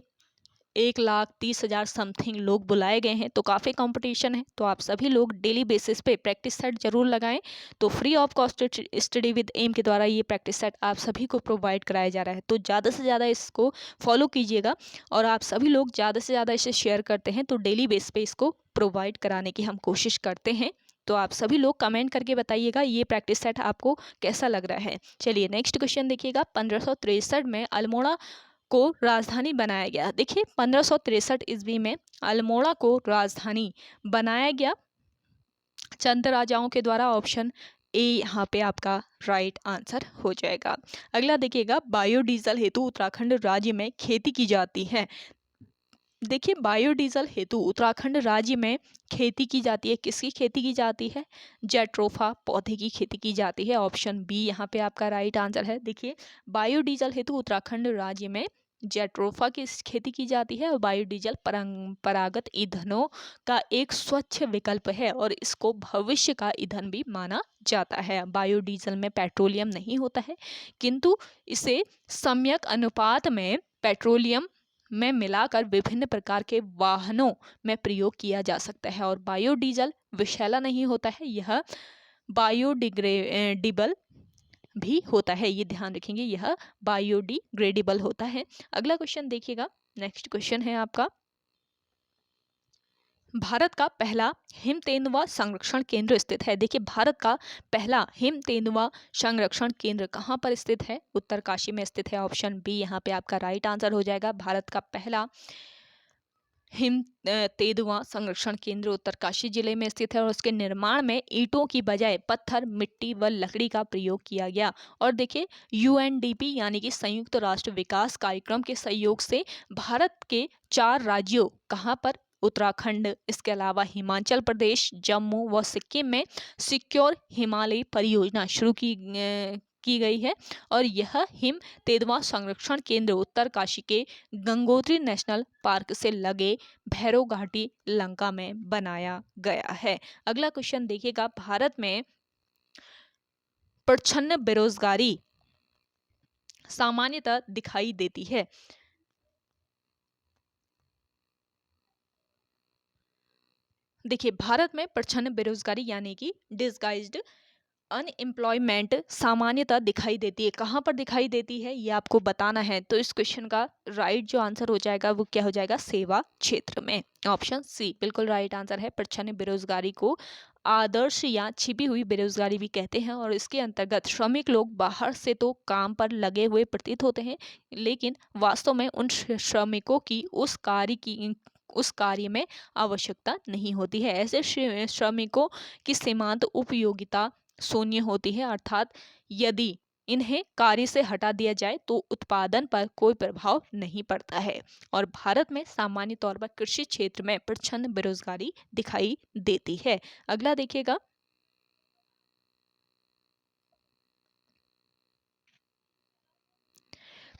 1,30,000 समथिंग लोग बुलाए गए हैं, तो काफ़ी कंपटीशन है। तो आप सभी लोग डेली बेसिस पे प्रैक्टिस सेट जरूर लगाएं। तो free of cost study with M के द्वारा ये प्रैक्टिस सेट आप सभी को प्रोवाइड कराया जा रहा है। तो ज़्यादा से ज़्यादा इसको फॉलो कीजिएगा और आप सभी लोग ज़्यादा से ज़्यादा इसे शेयर करते हैं तो डेली बेस पे इसको प्रोवाइड कराने की हम कोशिश करते हैं। तो आप सभी लोग कमेंट करके बताइएगा ये प्रैक्टिस सेट आपको कैसा लग रहा है। चलिए नेक्स्ट क्वेश्चन देखिएगा, 1563 में अल्मोड़ा को राजधानी बनाया गया। देखिए, 1563 ईस्वी में अल्मोड़ा को राजधानी बनाया गया चंद राजाओं के द्वारा। ऑप्शन ए यहाँ पे आपका राइट आंसर हो जाएगा। अगला देखिएगा, बायोडीजल हेतु उत्तराखंड राज्य में खेती की जाती है। देखिए, बायोडीजल हेतु उत्तराखंड राज्य में खेती की जाती है। किसकी खेती की जाती है? जैट्रोफा पौधे की खेती की जाती है। ऑप्शन बी यहाँ पे आपका राइट आंसर है। देखिए, बायोडीजल हेतु उत्तराखंड राज्य में जैट्रोफा की खेती की जाती है और बायोडीजल परंपरागत ईंधनों का एक स्वच्छ विकल्प है और इसको भविष्य का ईंधन भी माना जाता है। बायोडीजल में पेट्रोलियम नहीं होता है, किंतु इसे सम्यक अनुपात में पेट्रोलियम में मिलाकर विभिन्न प्रकार के वाहनों में प्रयोग किया जा सकता है। और बायोडीजल विषैला नहीं होता है, यह बायोडिग्रेडेबल भी होता है। ये ध्यान रखेंगे, यह बायोडिग्रेडेबल होता है। अगला क्वेश्चन देखिएगा, नेक्स्ट क्वेश्चन है आपका, भारत का पहला हिम तेंदुआ संरक्षण केंद्र स्थित है। देखिए, भारत का पहला हिम तेंदुआ संरक्षण केंद्र कहाँ पर स्थित है? उत्तरकाशी में स्थित है। ऑप्शन बी यहाँ पे आपका राइट आंसर हो जाएगा। भारत का पहला हिम तेंदुआ संरक्षण केंद्र उत्तरकाशी जिले में स्थित है और उसके निर्माण में ईंटों की बजाय पत्थर, मिट्टी व लकड़ी का प्रयोग किया गया। और देखिए, यूएनडीपी यानी कि संयुक्त राष्ट्र विकास कार्यक्रम के सहयोग से भारत के 4 राज्यों, कहाँ पर? उत्तराखंड, इसके अलावा हिमाचल प्रदेश, जम्मू व सिक्किम में सिक्योर हिमालय परियोजना शुरू की की गई है और यह हिम तेंदुआ संरक्षण केंद्र उत्तरकाशी के गंगोत्री नेशनल पार्क से लगे भैरव घाटी लंका में बनाया गया है। अगला क्वेश्चन देखिएगा, भारत में प्रच्छन्न बेरोजगारी सामान्यतः दिखाई देती है। देखिए, भारत में प्रच्छन्न बेरोजगारी यानी कि डिसगाइज्ड अनएम्प्लॉयमेंट सामान्यतः दिखाई देती है। कहाँ पर दिखाई देती है ये आपको बताना है, तो इस क्वेश्चन का राइट जो आंसर हो जाएगा वो क्या हो जाएगा, सेवा क्षेत्र में। ऑप्शन सी बिल्कुल राइट आंसर है। प्रच्छन्न बेरोजगारी को आदर्श या छिपी हुई बेरोजगारी भी कहते हैं और इसके अंतर्गत श्रमिक लोग बाहर से तो काम पर लगे हुए प्रतीत होते हैं, लेकिन वास्तव में उन श्रमिकों की उस कार्य में आवश्यकता नहीं होती है। ऐसे श्रमिकों की सीमांत उपयोगिता शून्य होती है, अर्थात यदि इन्हें कार्य से हटा दिया जाए तो उत्पादन पर कोई प्रभाव नहीं पड़ता है। और भारत में सामान्य तौर पर कृषि क्षेत्र में प्रच्छन्न बेरोजगारी दिखाई देती है। अगला देखिएगा,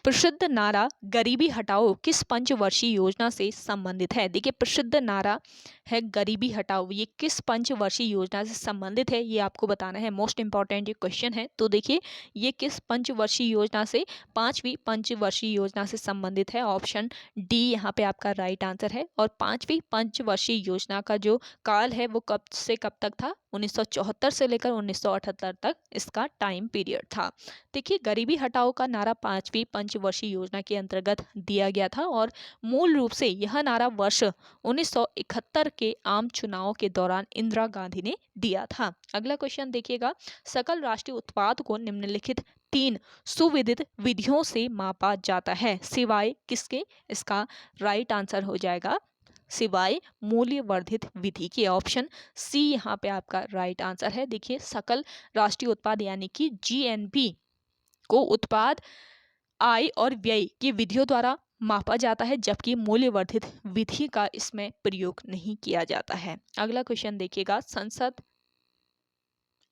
प्रसिद्ध नारा गरीबी हटाओ किस पंचवर्षीय योजना से संबंधित है। देखिए, प्रसिद्ध नारा है गरीबी हटाओ, ये किस पंचवर्षीय योजना से संबंधित है ये आपको बताना है। मोस्ट इंपॉर्टेंट ये क्वेश्चन है। तो देखिए, ये किस पंचवर्षीय योजना से, 5वीं पंचवर्षीय योजना से संबंधित है। ऑप्शन डी यहाँ पे आपका राइट आंसर है। और 5वीं पंचवर्षीय योजना का जो काल है वो कब से कब तक था, 1974 से लेकर 1978 तक इसका टाइम पीरियड था। देखिए, गरीबी हटाओ का नारा 5वीं पंचवर्षीय योजना के अंतर्गत दिया गया था और मूल रूप से यह नारा वर्ष 1971 के आम चुनाव के दौरान इंदिरा गांधी ने दिया था। अगला क्वेश्चन देखिएगा, सकल राष्ट्रीय उत्पाद को निम्नलिखित 3 सुविदित विधियों से मापा जाता है, सिवाय किसके। इसका राइट आंसर हो जाएगा सिवाय मूल्य वर्धित विधि के। ऑप्शन सी यहाँ पे आपका राइट आंसर है। देखिए, सकल राष्ट्रीय उत्पाद यानी कि जीएनपी को उत्पाद, आय और व्यय की विधियों द्वारा मापा जाता है, जबकि मूल्यवर्धित विधि का इसमें प्रयोग नहीं किया जाता है। अगला क्वेश्चन देखिएगा, संसद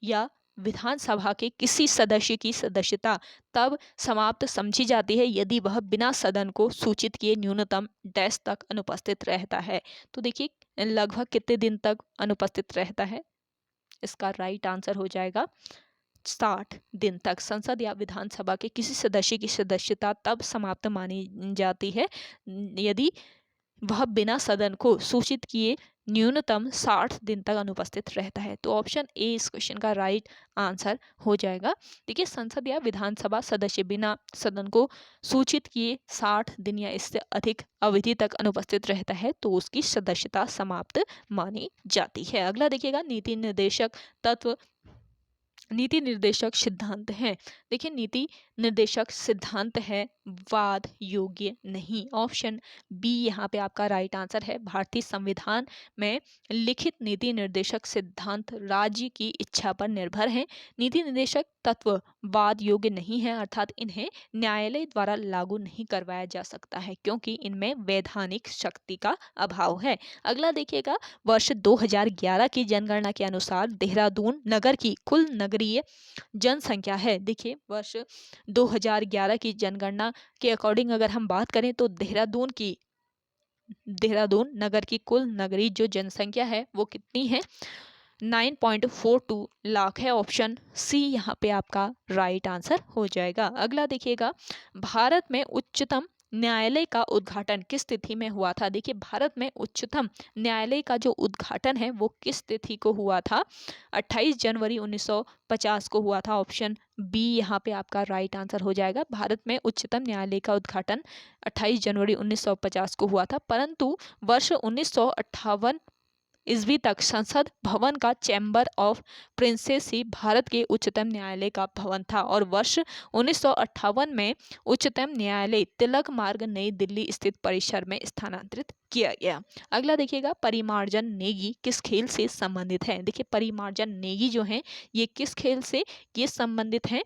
या विधानसभा के किसी सदस्य की सदस्यता तब समाप्त समझी जाती है यदि वह बिना सदन को सूचित किए न्यूनतम डैश तक अनुपस्थित रहता है। तो देखिए, लगभग कितने दिन तक अनुपस्थित रहता है। इसका राइट आंसर हो जाएगा 60 दिन तक। संसद या विधानसभा के किसी सदस्य की सदस्यता तब समाप्त मानी जाती है यदि वह बिना सदन को सूचित किए न्यूनतम 60 दिन तक अनुपस्थित रहता है। तो ऑप्शन ए इस क्वेश्चन का राइट आंसर हो जाएगा। देखिए, संसद या विधानसभा सदस्य बिना सदन को सूचित किए 60 दिन या इससे अधिक अवधि तक अनुपस्थित रहता है तो उसकी सदस्यता समाप्त मानी जाती है। अगला देखिएगा, नीति निर्देशक सिद्धांत हैं। देखिए, नीति निर्देशक सिद्धांत है वाद योग्य नहीं। ऑप्शन बी यहाँ पे आपका राइट आंसर है। भारतीय संविधान में लिखित नीति निर्देशक सिद्धांत राज्य की इच्छा पर निर्भर है। नीति निर्देशक तत्व वाद योग्य नहीं है, अर्थात इन्हें न्यायालय द्वारा लागू नहीं करवाया जा सकता है क्योंकि इनमें वैधानिक शक्ति का अभाव है। अगला देखिएगा, वर्ष 2011 की जनगणना के अनुसार देहरादून नगर की कुल नगरीय जनसंख्या है। देखिए, वर्ष 2011 की जनगणना के अकॉर्डिंग अगर हम बात करें तो देहरादून नगर की कुल नगरीय जो जनसंख्या है वो कितनी है, 9.42 लाख है। ऑप्शन सी यहाँ पे आपका राइट आंसर हो जाएगा। अगला देखिएगा, भारत में उच्चतम न्यायालय का उद्घाटन किस तिथि में हुआ था। देखिए, भारत में उच्चतम न्यायालय का जो उद्घाटन है वो किस तिथि को हुआ था, 28 जनवरी 1950 को हुआ था। ऑप्शन बी यहाँ पे आपका राइट आंसर हो जाएगा। भारत में उच्चतम न्यायालय का उद्घाटन 28 जनवरी 1950 को हुआ था, परंतु वर्ष 1958 ईस्वी तक संसद भवन का चैम्बर ऑफ प्रिंसेस ही भारत के उच्चतम न्यायालय का भवन था और वर्ष 1958 में उच्चतम न्यायालय तिलक मार्ग नई दिल्ली स्थित परिसर में स्थानांतरित किया गया। अगला देखिएगा, परिमार्जन नेगी किस खेल से संबंधित है। देखिए, परिमार्जन नेगी जो है ये किस खेल से ये संबंधित है,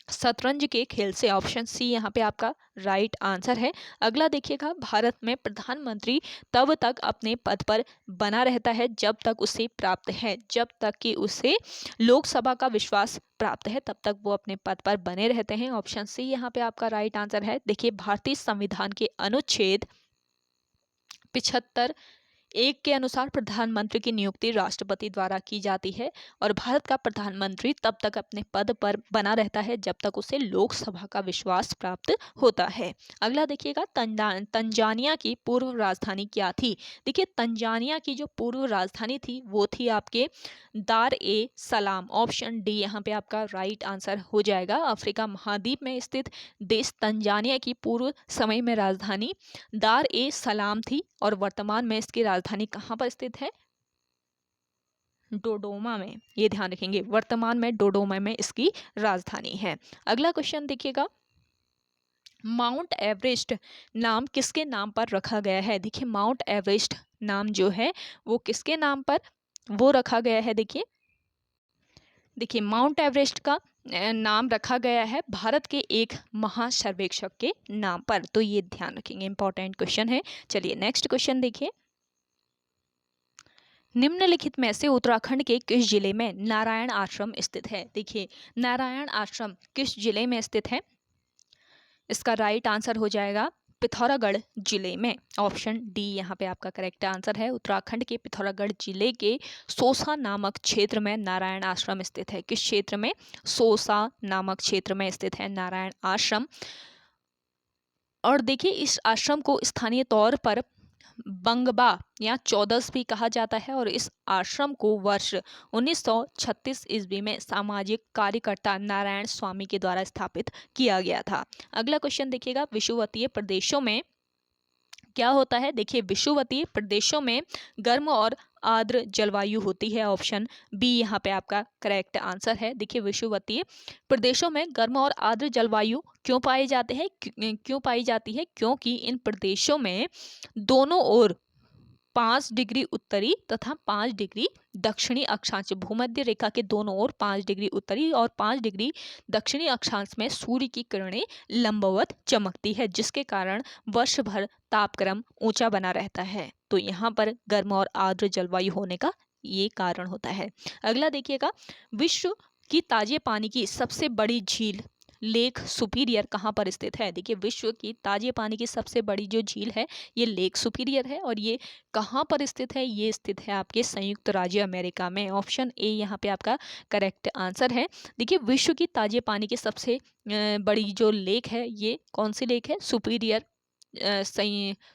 शतरंज के खेल से। ऑप्शन सी यहाँ पे आपका राइट आंसर है। अगला देखिएगा, भारत में प्रधानमंत्री तब तक अपने पद पर बना रहता है जब तक उसे प्राप्त है, जब तक कि उसे लोकसभा का विश्वास प्राप्त है तब तक वो अपने पद पर बने रहते हैं। ऑप्शन सी यहाँ पे आपका राइट आंसर है। देखिए, भारतीय संविधान के अनुच्छेद 75 एक के अनुसार प्रधानमंत्री की नियुक्ति राष्ट्रपति द्वारा की जाती है और भारत का प्रधानमंत्री तब तक अपने पद पर बना रहता है जब तक उसे लोकसभा का विश्वास प्राप्त होता है। अगला देखिएगा, तंजानिया की पूर्व राजधानी क्या थी। देखिए, तंजानिया की जो पूर्व राजधानी थी वो थी आपके दार ए सलाम। ऑप्शन डी यहाँ पे आपका राइट आंसर हो जाएगा। अफ्रीका महाद्वीप में स्थित देश तंजानिया की पूर्व समय में राजधानी दार ए सलाम थी और वर्तमान में इसकी राजधानी कहाँ पर स्थित है, डोडोमा में। ये ध्यान रखेंगे, वर्तमान में डोडोमा में इसकी राजधानी है। अगला क्वेश्चन देखिएगा, माउंट एवरेस्ट नाम किसके नाम पर रखा गया है। देखिए, माउंट एवरेस्ट नाम जो है वो किसके नाम पर वो रखा गया है। देखिए माउंट एवरेस्ट का नाम रखा गया है भारत के एक महासर्वेक्षक के नाम पर। तो ये ध्यान रखेंगे, इंपॉर्टेंट क्वेश्चन है। चलिए नेक्स्ट क्वेश्चन देखिए, निम्नलिखित में से उत्तराखंड के किस जिले में नारायण आश्रम स्थित है। देखिए, नारायण आश्रम किस जिले में स्थित है, इसका राइट आंसर हो जाएगा पिथौरागढ़ जिले में। ऑप्शन डी यहाँ पे आपका करेक्ट आंसर है। उत्तराखंड के पिथौरागढ़ जिले के सोसा नामक क्षेत्र में नारायण आश्रम स्थित है। किस क्षेत्र में, सोसा नामक क्षेत्र में स्थित है नारायण आश्रम। और देखिए, इस आश्रम को स्थानीय तौर पर बंगबा या चौदस भी कहा जाता है और इस आश्रम को वर्ष 1936 ईस्वी में सामाजिक कार्यकर्ता नारायण स्वामी के द्वारा स्थापित किया गया था। अगला क्वेश्चन देखिएगा, विषुवतीय प्रदेशों में क्या होता है। देखिए, विषुवतीय प्रदेशों में गर्म और आर्द्र जलवायु होती है। ऑप्शन बी यहाँ पे आपका करेक्ट आंसर है। देखिए, विषुवतीय प्रदेशों में गर्म और आर्द्र जलवायु क्यों पाई जाती है, क्योंकि इन प्रदेशों में दोनों ओर 5 डिग्री उत्तरी तथा 5 डिग्री दक्षिणी अक्षांश, भूमध्य रेखा के दोनों ओर 5 डिग्री उत्तरी और 5 डिग्री दक्षिणी अक्षांश में सूर्य की किरणें लंबवत चमकती है, जिसके कारण वर्ष भर तापक्रम ऊंचा बना रहता है। तो यहाँ पर गर्म और आर्द्र जलवायु होने का ये कारण होता है। अगला देखिएगा, विश्व की ताजे पानी की सबसे बड़ी झील लेक सुपीरियर कहाँ पर स्थित है। देखिए, विश्व की ताजे पानी की सबसे बड़ी जो झील है ये लेक सुपीरियर है और ये कहाँ पर स्थित है, ये स्थित है आपके संयुक्त राज्य अमेरिका में। ऑप्शन ए यहाँ पे आपका करेक्ट आंसर है। देखिए, विश्व की ताजे पानी की सबसे बड़ी जो लेक है ये कौन सी लेक है, सुपीरियर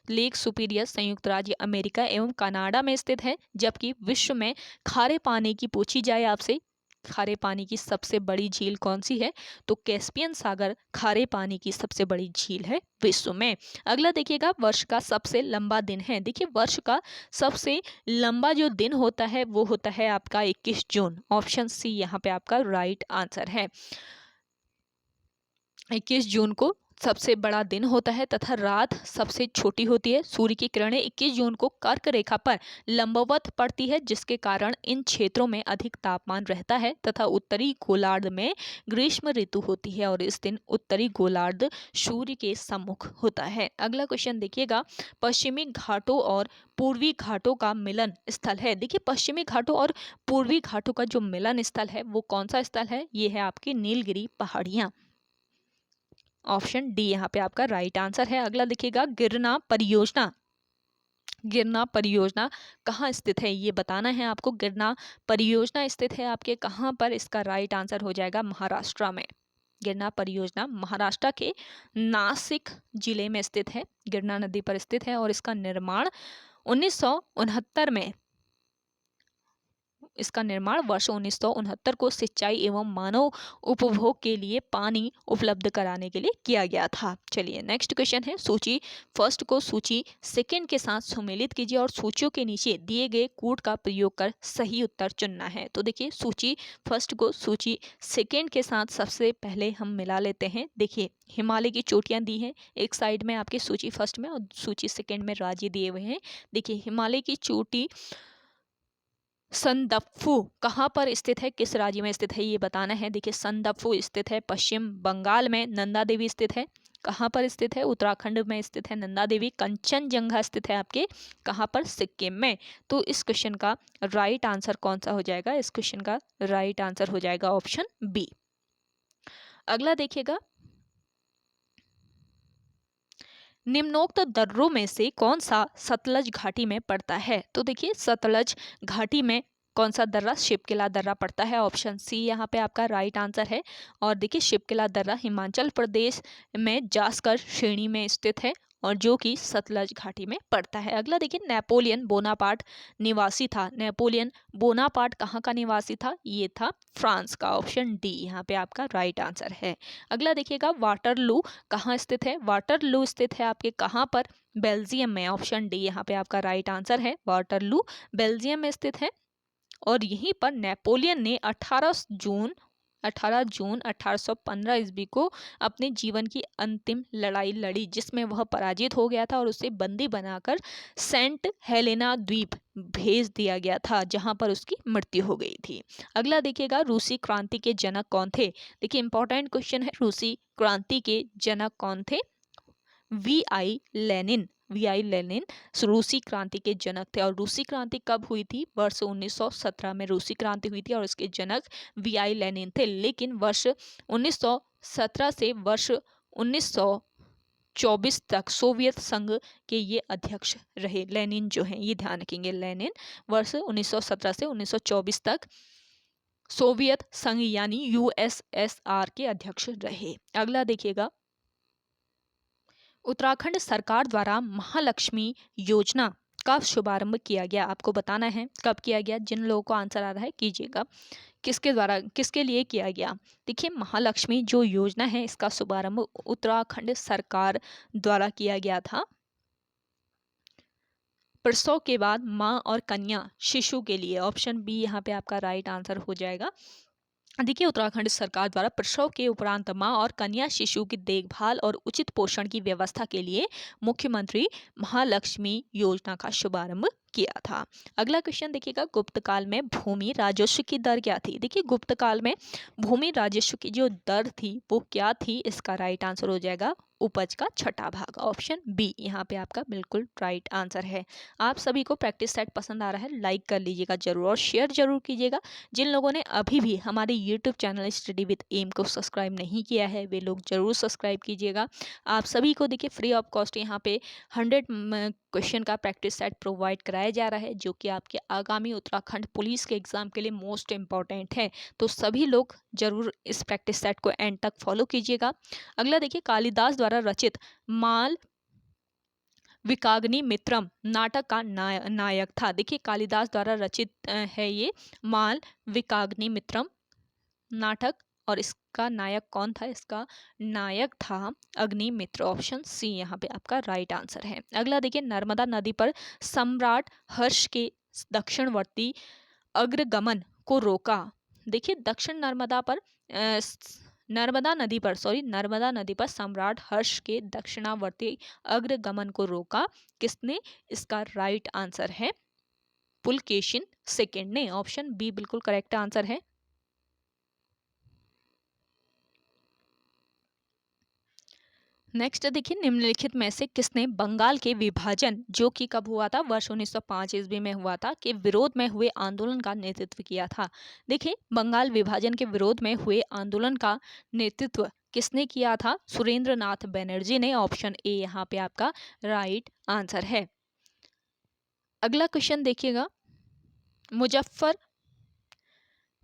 लेक सुपीरियर संयुक्त राज्य अमेरिका एवं कनाडा में स्थित है। जबकि विश्व में खारे पानी की पूछी जाए आपसे, खारे पानी की सबसे बड़ी झील कौन सी है, तो कैस्पियन सागर खारे पानी की सबसे बड़ी झील है विश्व में। अगला देखिएगा, वर्ष का सबसे लंबा दिन है। देखिए, वर्ष का सबसे लंबा जो दिन होता है वो होता है आपका 21 जून। ऑप्शन सी यहाँ पे आपका राइट आंसर है। 21 जून को सबसे बड़ा दिन होता है तथा रात सबसे छोटी होती है। सूर्य की किरणें 21 जून को कर्क रेखा पर लंबवत पड़ती है, जिसके कारण इन क्षेत्रों में अधिक तापमान रहता है तथा उत्तरी गोलार्ध में ग्रीष्म ऋतु होती है और इस दिन उत्तरी गोलार्ध सूर्य के सम्मुख होता है। अगला क्वेश्चन देखिएगा, पश्चिमी घाटों और पूर्वी घाटों का मिलन स्थल है। देखिए, पश्चिमी घाटों और पूर्वी घाटों का जो मिलन स्थल है वो कौन सा स्थल है, ये है आपकी नीलगिरी पहाड़ियाँ। ऑप्शन डी यहाँ पे आपका राइट आंसर है। अगला देखिएगा, गिरना परियोजना कहाँ स्थित है, ये बताना है आपको। गिरना परियोजना स्थित है आपके कहाँ पर, इसका राइट आंसर हो जाएगा महाराष्ट्र में। गिरना परियोजना महाराष्ट्र के नासिक जिले में स्थित है, गिरना नदी पर स्थित है और इसका निर्माण 1969 में वर्ष 1969 को सिंचाई एवं मानव उपभोग के लिए पानी उपलब्ध कराने के लिए किया गया था। चलिए नेक्स्ट क्वेश्चन है, सूची फर्स्ट को सूची सेकंड के साथ सम्मिलित कीजिए और सूचियों के नीचे दिए गए कूट का प्रयोग कर सही उत्तर चुनना है। तो देखिए, सूची फर्स्ट को सूची सेकंड के साथ सबसे पहले हम मिला लेते हैं। देखिए, हिमालय की चोटियां दी हैं एक साइड में आपके सूची फर्स्ट में और सूची सेकंड में राज्य दिए हुए हैं। देखिए, हिमालय की चोटी संदफू कहाँ पर स्थित है, किस राज्य में स्थित है, ये बताना है। देखिए संदफू स्थित है पश्चिम बंगाल में। नंदा देवी स्थित है कहाँ पर स्थित है, उत्तराखंड में स्थित है नंदा देवी। कंचनजंगा स्थित है आपके कहाँ पर, सिक्किम में। तो इस क्वेश्चन का राइट आंसर कौन सा हो जाएगा, इस क्वेश्चन का राइट आंसर हो जाएगा ऑप्शन बी। अगला देखिएगा, निम्नोक्त दर्रों में से कौन सा सतलज घाटी में पड़ता है। तो देखिए सतलज घाटी में कौन सा दर्रा, शिवकिला दर्रा पड़ता है। ऑप्शन सी यहाँ पे आपका राइट आंसर है। और देखिए शिवकिला दर्रा हिमाचल प्रदेश में जास्कर श्रेणी में स्थित है और जो कि सतलज घाटी में पड़ता है। अगला देखिए, नेपोलियन बोनापार्ट निवासी था। नेपोलियन बोनापार्ट कहाँ का निवासी था, ये था फ्रांस का। ऑप्शन डी यहाँ पे आपका राइट आंसर है। अगला देखिएगा, वाटरलू कहाँ स्थित है। वाटरलू स्थित है आपके कहाँ पर, बेल्जियम में। ऑप्शन डी यहाँ पे आपका राइट आंसर है। वाटरलू बेल्जियम में स्थित है और यहीं पर नेपोलियन ने 18 जून 1815 ईस्वी को अपने जीवन की अंतिम लड़ाई लड़ी, जिसमें वह पराजित हो गया था और उसे बंदी बनाकर सेंट हेलेना द्वीप भेज दिया गया था, जहां पर उसकी मृत्यु हो गई थी। अगला देखिएगा, रूसी क्रांति के जनक कौन थे। देखिए इंपॉर्टेंट क्वेश्चन है, रूसी क्रांति के जनक कौन थे। वी आई लेनिन रूसी क्रांति के जनक थे। और रूसी क्रांति कब हुई थी, वर्ष 1917 में रूसी क्रांति हुई थी और इसके जनक वी आई लेनिन थे। लेकिन वर्ष 1917 से वर्ष 1924 तक सोवियत संघ के ये अध्यक्ष रहे। लेनिन जो हैं, ये ध्यान रखेंगे, लेनिन वर्ष 1917 से 1924 तक सोवियत संघ यानी यूएसएसआर के अध्यक्ष रहे। अगला देखिएगा, उत्तराखंड सरकार द्वारा महालक्ष्मी योजना का शुभारंभ किया गया। आपको बताना है कब किया गया। जिन लोगों को आंसर आ रहा है कीजिएगा, किसके द्वारा, किसके लिए किया गया। देखिए महालक्ष्मी जो योजना है, इसका शुभारंभ उत्तराखंड सरकार द्वारा किया गया था। प्रसव के बाद माँ और कन्या शिशु के लिए। ऑप्शन बी यहाँ पे आपका राइट आंसर हो जाएगा। देखिए उत्तराखंड सरकार द्वारा प्रसव के उपरांत मां और कन्या शिशु की देखभाल और उचित पोषण की व्यवस्था के लिए मुख्यमंत्री महालक्ष्मी योजना का शुभारंभ किया था। अगला क्वेश्चन देखिएगा, गुप्त काल में भूमि राजस्व की दर क्या थी। देखिए गुप्त काल में भूमि राजस्व की जो दर थी वो क्या थी, इसका राइट आंसर हो जाएगा उपज का छठा भाग। ऑप्शन बी यहाँ पे आपका बिल्कुल राइट आंसर है। आप सभी को प्रैक्टिस सेट पसंद आ रहा है, लाइक कर लीजिएगा जरूर और शेयर जरूर कीजिएगा। जिन लोगों ने अभी भी हमारे YouTube channel study with M को सब्सक्राइब नहीं किया है, वे लोग जरूर सब्सक्राइब कीजिएगा। आप सभी को देखिए फ्री ऑफ कॉस्ट यहाँ पे 100 क्वेश्चन का प्रैक्टिस सेट प्रोवाइड कराया जा रहा है, जो कि आपके आगामी उत्तराखंड पुलिस के एग्जाम के लिए मोस्ट इम्पॉर्टेंट है। तो सभी लोग जरूर इस प्रैक्टिस सेट को एंड तक फॉलो कीजिएगा। अगला देखिए, कालिदास द्वारा रचित माल विकाग्नि मित्रम नाटक का नायक था। देखिए कालिदास द्वारा रचित है ये माल विकाग्नि मित्रम नाटक, और इसका नायक कौन था, इसका नायक था अग्निमित्र। ऑप्शन सी यहाँ पे आपका राइट आंसर है। अगला देखिए, नर्मदा नदी पर सम्राट हर्ष के दक्षिणवर्ती अग्रगमन को रोका। देखिए दक्षिण नर्मदा पर नर्मदा नदी पर सम्राट हर्ष के दक्षिणावर्ती अग्रगमन को रोका किसने, इसका राइट आंसर है पुलकेशिन सेकंड ने। ऑप्शन बी बिल्कुल करेक्ट आंसर है। नेक्स्ट देखिए, निम्नलिखित में से किसने बंगाल के विभाजन, जो कि कब हुआ था, वर्ष 1905 ईस्वी में हुआ था, के विरोध में हुए आंदोलन का नेतृत्व किया था। देखिए बंगाल विभाजन के विरोध में हुए आंदोलन का नेतृत्व किसने किया था, सुरेंद्र नाथ बनर्जी ने। ऑप्शन ए यहाँ पे आपका राइट आंसर है। अगला क्वेश्चन देखिएगा, मुजफ्फर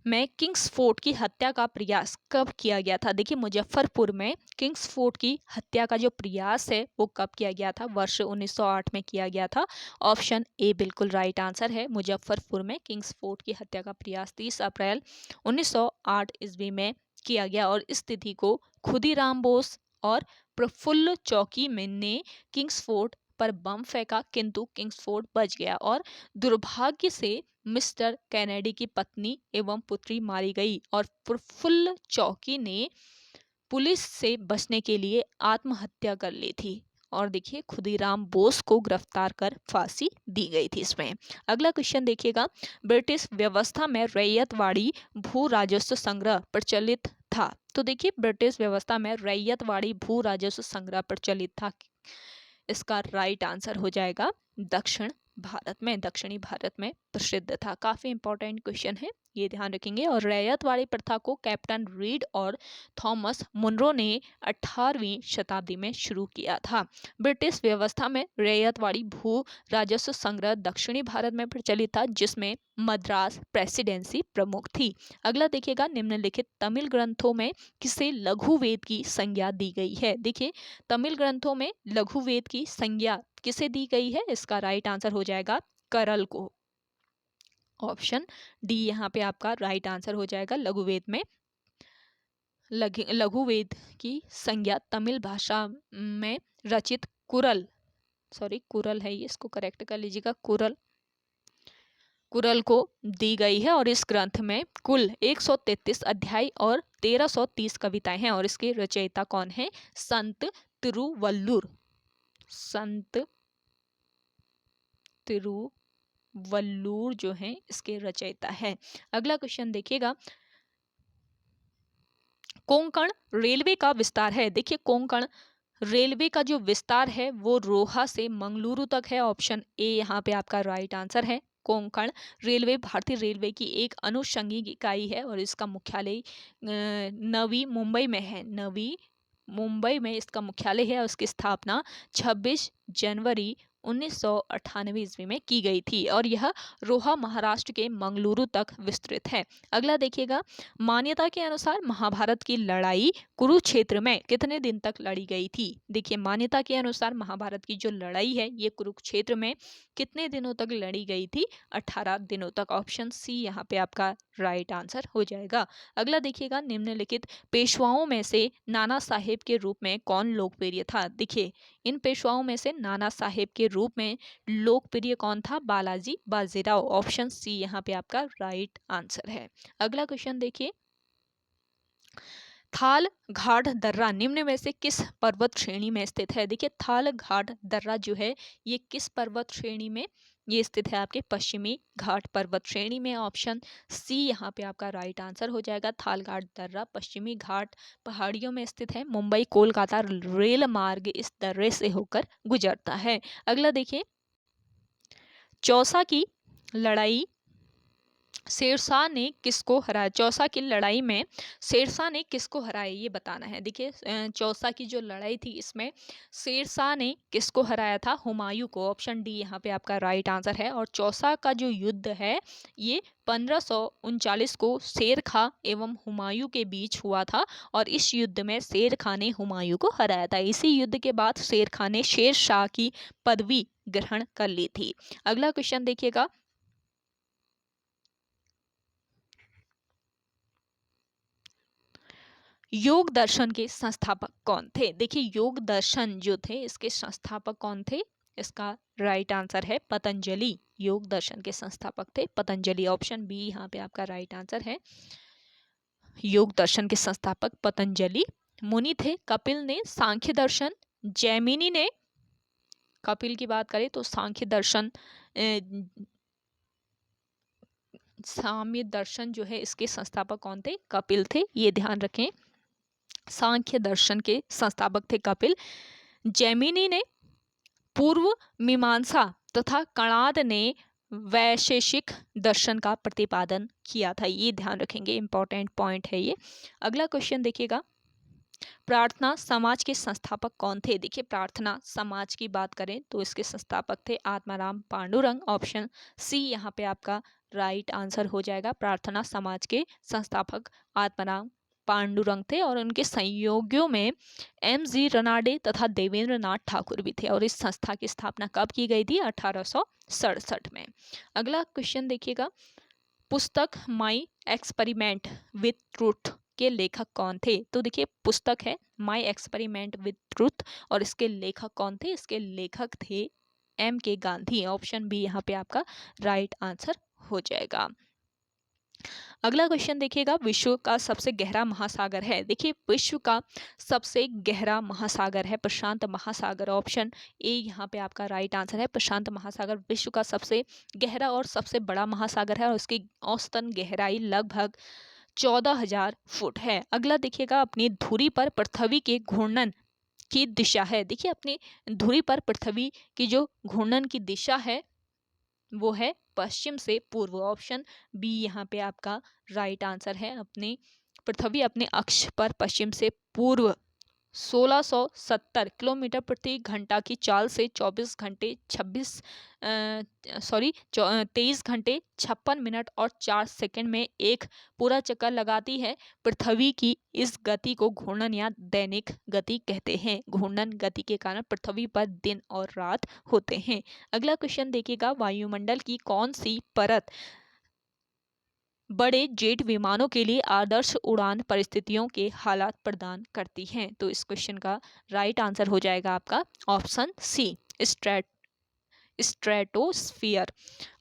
में किंग्स फोर्ट की हत्या का प्रयास कब किया गया था। देखिए मुजफ्फरपुर में किंग्स फोर्ट की हत्या का जो प्रयास है वो कब किया गया था, वर्ष 1908 में किया गया था। ऑप्शन ए बिल्कुल राइट आंसर है। मुजफ्फरपुर में किंग्स फोर्ट की हत्या का प्रयास 30 अप्रैल 1908 ईस्वी में किया गया और इस तिथि को खुदीराम बोस और प्रफुल्ल चौकी ने किंग्स फोर्ट पर बम फेंका, किंतु किंग्स फोर्ट बच गया और दुर्भाग्य से मिस्टर कैनेडी की पत्नी एवं पुत्री मारी गई और प्रफुल्ल चौकी ने पुलिस से बचने के लिए आत्महत्या कर ली थी। और देखिए खुदीराम बोस को गिरफ्तार कर फांसी दी गई थी इसमें। अगला क्वेश्चन देखिएगा, ब्रिटिश व्यवस्था में रैयतवाड़ी भू राजस्व संग्रह प्रचलित था। तो देखिए ब्रिटिश व्यवस्था में रैयतवाड़ी भू राजस्व संग्रह प्रचलित था। इसका राइट आंसर हो जाएगा दक्षिणी भारत में प्रसिद्ध था। काफी इंपॉर्टेंट क्वेश्चन है, ये ध्यान रखेंगे। और रैयतवाड़ी प्रथा को कैप्टन रीड और थॉमस मुनरो ने 18वीं शताब्दी में शुरू किया था। ब्रिटिश व्यवस्था में रैयतवाड़ी भू राजस्व संग्रह दक्षिणी भारत में प्रचलित था, जिसमें मद्रास प्रेसिडेंसी प्रमुख थी। अगला देखिएगा, निम्नलिखित तमिल ग्रंथों में किसे लघु वेद की संज्ञा दी गई है। देखिए तमिल ग्रंथों में लघु वेद की संज्ञा किसे दी गई है, इसका राइट आंसर हो जाएगा करल को। ऑप्शन डी यहाँ पे आपका राइट आंसर हो जाएगा। लघु वेद में लघु वेद की संज्ञा तमिल भाषा में रचित कुरल है ये, इसको करेक्ट कर लीजिएगा, कुरल को दी गई है। और इस ग्रंथ में कुल 133 अध्याय और 1330 कविताएं हैं। और इसके रचयिता कौन है, संत तिरुवल्लुर जो है इसके रचयिता है। अगला क्वेश्चन देखिएगा, कोंकण रेलवे का विस्तार है। देखिए कोंकण रेलवे का जो विस्तार है वो रोहा से मंगलुरु तक है। ऑप्शन ए यहाँ पे आपका राइट आंसर है। कोंकण रेलवे भारतीय रेलवे की एक अनुषंगिक इकाई है और इसका मुख्यालय नवी मुंबई में है। नवी मुंबई में इसका मुख्यालय है और उसकी स्थापना 26 जनवरी 1998 ईस्वी में की गई थी और यह रोहा महाराष्ट्र के मंगलुरु तक विस्तृत है। अगला देखिएगा, मान्यता के अनुसार महाभारत की लड़ाई कुरुक्षेत्र में कितने दिन तक लड़ी गई थी। देखिए मान्यता के अनुसार महाभारत की जो लड़ाई है ये कुरुक्षेत्र में कितने दिनों तक लड़ी गई थी, 18 दिनों तक। ऑप्शन सी यहाँ पे आपका राइट आंसर हो जाएगा। अगला देखिएगा, निम्नलिखित पेशवाओं में से नाना साहेब के रूप में कौन लोकप्रिय था। देखिए इन पेशवाओं में से नाना साहेब के रूप में लोकप्रिय कौन था, बालाजी बाजीराव। ऑप्शन सी यहाँ पे आपका राइट आंसर है। अगला क्वेश्चन देखिए, थाल घाट दर्रा निम्न में से किस पर्वत श्रेणी में स्थित है। देखिए थाल घाट दर्रा जो है ये किस पर्वत श्रेणी में ये स्थित है, आपके पश्चिमी घाट पर्वत श्रेणी में। ऑप्शन सी यहाँ पे आपका राइट आंसर हो जाएगा। थाल घाट दर्रा पश्चिमी घाट पहाड़ियों में स्थित है। मुंबई कोलकाता रेल मार्ग इस दर्रे से होकर गुजरता है। अगला देखिए, चौसा की लड़ाई शेरशाह ने किसको हराया। चौसा की लड़ाई में शेरशाह ने किसको हराया ये बताना है। देखिए चौसा की जो लड़ाई थी इसमें शेरशाह ने किसको हराया था, हुमायूं को। ऑप्शन डी यहाँ पे आपका राइट आंसर है। और चौसा का जो युद्ध है ये 1539 को शेर खां एवं हुमायूं के बीच हुआ था और इस युद्ध में शेर खां ने हुमायूं को हराया था। इसी युद्ध के बाद शेर खां ने शेरशाह की पदवी ग्रहण कर ली थी। अगला क्वेश्चन देखिएगा, योग दर्शन के संस्थापक कौन थे। देखिए योग दर्शन जो थे इसके संस्थापक कौन थे, इसका राइट आंसर है पतंजलि। योग दर्शन के संस्थापक थे पतंजलि। ऑप्शन बी यहाँ पे आपका राइट आंसर है। योग दर्शन के संस्थापक पतंजलि मुनि थे। कपिल ने सांख्य दर्शन, जैमिनी ने, कपिल की बात करें तो सांख्य दर्शन साम्य दर्शन जो है इसके संस्थापक कौन थे, कपिल थे, ये ध्यान रखें। सांख्य दर्शन के संस्थापक थे कपिल। जैमिनी ने पूर्व मीमांसा तथा कणाद ने वैशेषिक दर्शन का प्रतिपादन किया था, ये ध्यान रखेंगे, इंपॉर्टेंट पॉइंट है ये। अगला क्वेश्चन देखिएगा, प्रार्थना समाज के संस्थापक कौन थे। देखिए प्रार्थना समाज की बात करें तो इसके संस्थापक थे आत्माराम पांडुरंग। ऑप्शन सी यहाँ पे आपका राइट आंसर हो जाएगा। प्रार्थना समाज के संस्थापक आत्माराम पांडुरंग थे और उनके सहयोगियों में M.G. रनाडे तथा देवेंद्र नाथ ठाकुर भी थे। और इस संस्था की स्थापना कब की गई थी, 1867 में। अगला क्वेश्चन देखिएगा, पुस्तक माई एक्सपेरिमेंट विथ ट्रूथ के लेखक कौन थे। तो देखिए पुस्तक है माई एक्सपेरिमेंट विथ ट्रूथ और इसके लेखक कौन थे, इसके लेखक थे M.K. गांधी। ऑप्शन बी यहाँ पे आपका राइट आंसर हो जाएगा। अगला क्वेश्चन देखिएगा, विश्व का सबसे गहरा महासागर है। देखिए विश्व का सबसे गहरा महासागर है प्रशांत महासागर। ऑप्शन ए यहाँ पे आपका राइट आंसर है। प्रशांत महासागर विश्व का सबसे गहरा और सबसे बड़ा महासागर है और उसकी औसतन गहराई लगभग 14,000 फुट है। अगला देखिएगा, अपनी धुरी पर पृथ्वी के घूर्णन की दिशा है। देखिए अपनी धुरी पर पृथ्वी की जो घूर्णन की दिशा है वो है पश्चिम से पूर्व। ऑप्शन बी यहाँ पे आपका राइट आंसर है। अपनी पृथ्वी अपने अक्ष पर पश्चिम से पूर्व 1670 किलोमीटर प्रति घंटा की चाल से 23 घंटे 56 मिनट और 4 सेकंड में एक पूरा चक्कर लगाती है। पृथ्वी की इस गति को घूर्णन या दैनिक गति कहते हैं। घूर्णन गति के कारण पृथ्वी पर दिन और रात होते हैं। अगला क्वेश्चन देखिएगा, वायुमंडल की कौन सी परत बड़े जेट विमानों के लिए आदर्श उड़ान परिस्थितियों के हालात प्रदान करती हैं? तो इस क्वेश्चन का राइट आंसर हो जाएगा आपका ऑप्शन सी, स्ट्रेटोस्फियर।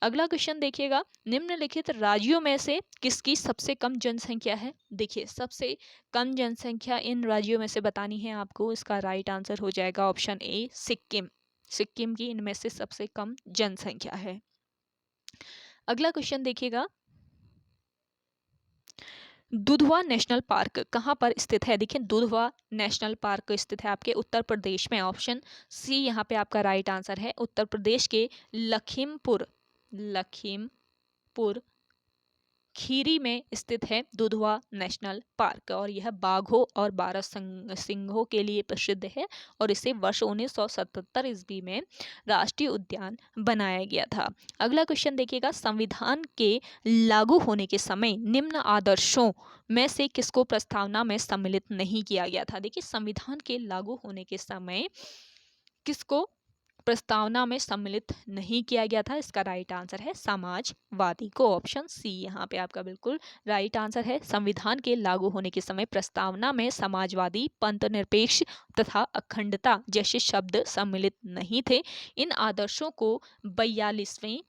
अगला क्वेश्चन देखिएगा, निम्नलिखित राज्यों में से किसकी सबसे कम जनसंख्या है? देखिए सबसे कम जनसंख्या इन राज्यों में से बतानी है आपको। इसका राइट आंसर हो जाएगा ऑप्शन ए, सिक्किम। सिक्किम की इनमें से सबसे कम जनसंख्या है। अगला क्वेश्चन देखिएगा, दुधवा नेशनल पार्क कहाँ पर स्थित है? देखिए दुधवा नेशनल पार्क स्थित है आपके उत्तर प्रदेश में। ऑप्शन सी यहाँ पे आपका राइट आंसर है। उत्तर प्रदेश के लखीमपुर खीरी में स्थित है दुधवा नेशनल पार्क और यह बाघों और 12 सिंहों के लिए प्रसिद्ध है और इसे वर्ष 1977 ईस्वी में राष्ट्रीय उद्यान बनाया गया था। अगला क्वेश्चन देखिएगा, संविधान के लागू होने के समय निम्न आदर्शों में से किसको प्रस्तावना में सम्मिलित नहीं किया गया था? देखिए संविधान के लागू होने के समय किसको प्रस्तावना में सम्मिलित नहीं किया गया था? इसका राइट आंसर है समाजवादी को। ऑप्शन सी यहाँ पे आपका बिल्कुल राइट आंसर है। संविधान के लागू होने के समय प्रस्तावना में समाजवादी, पंथनिरपेक्ष तथा अखंडता जैसे शब्द सम्मिलित नहीं थे। इन आदर्शों को 42वें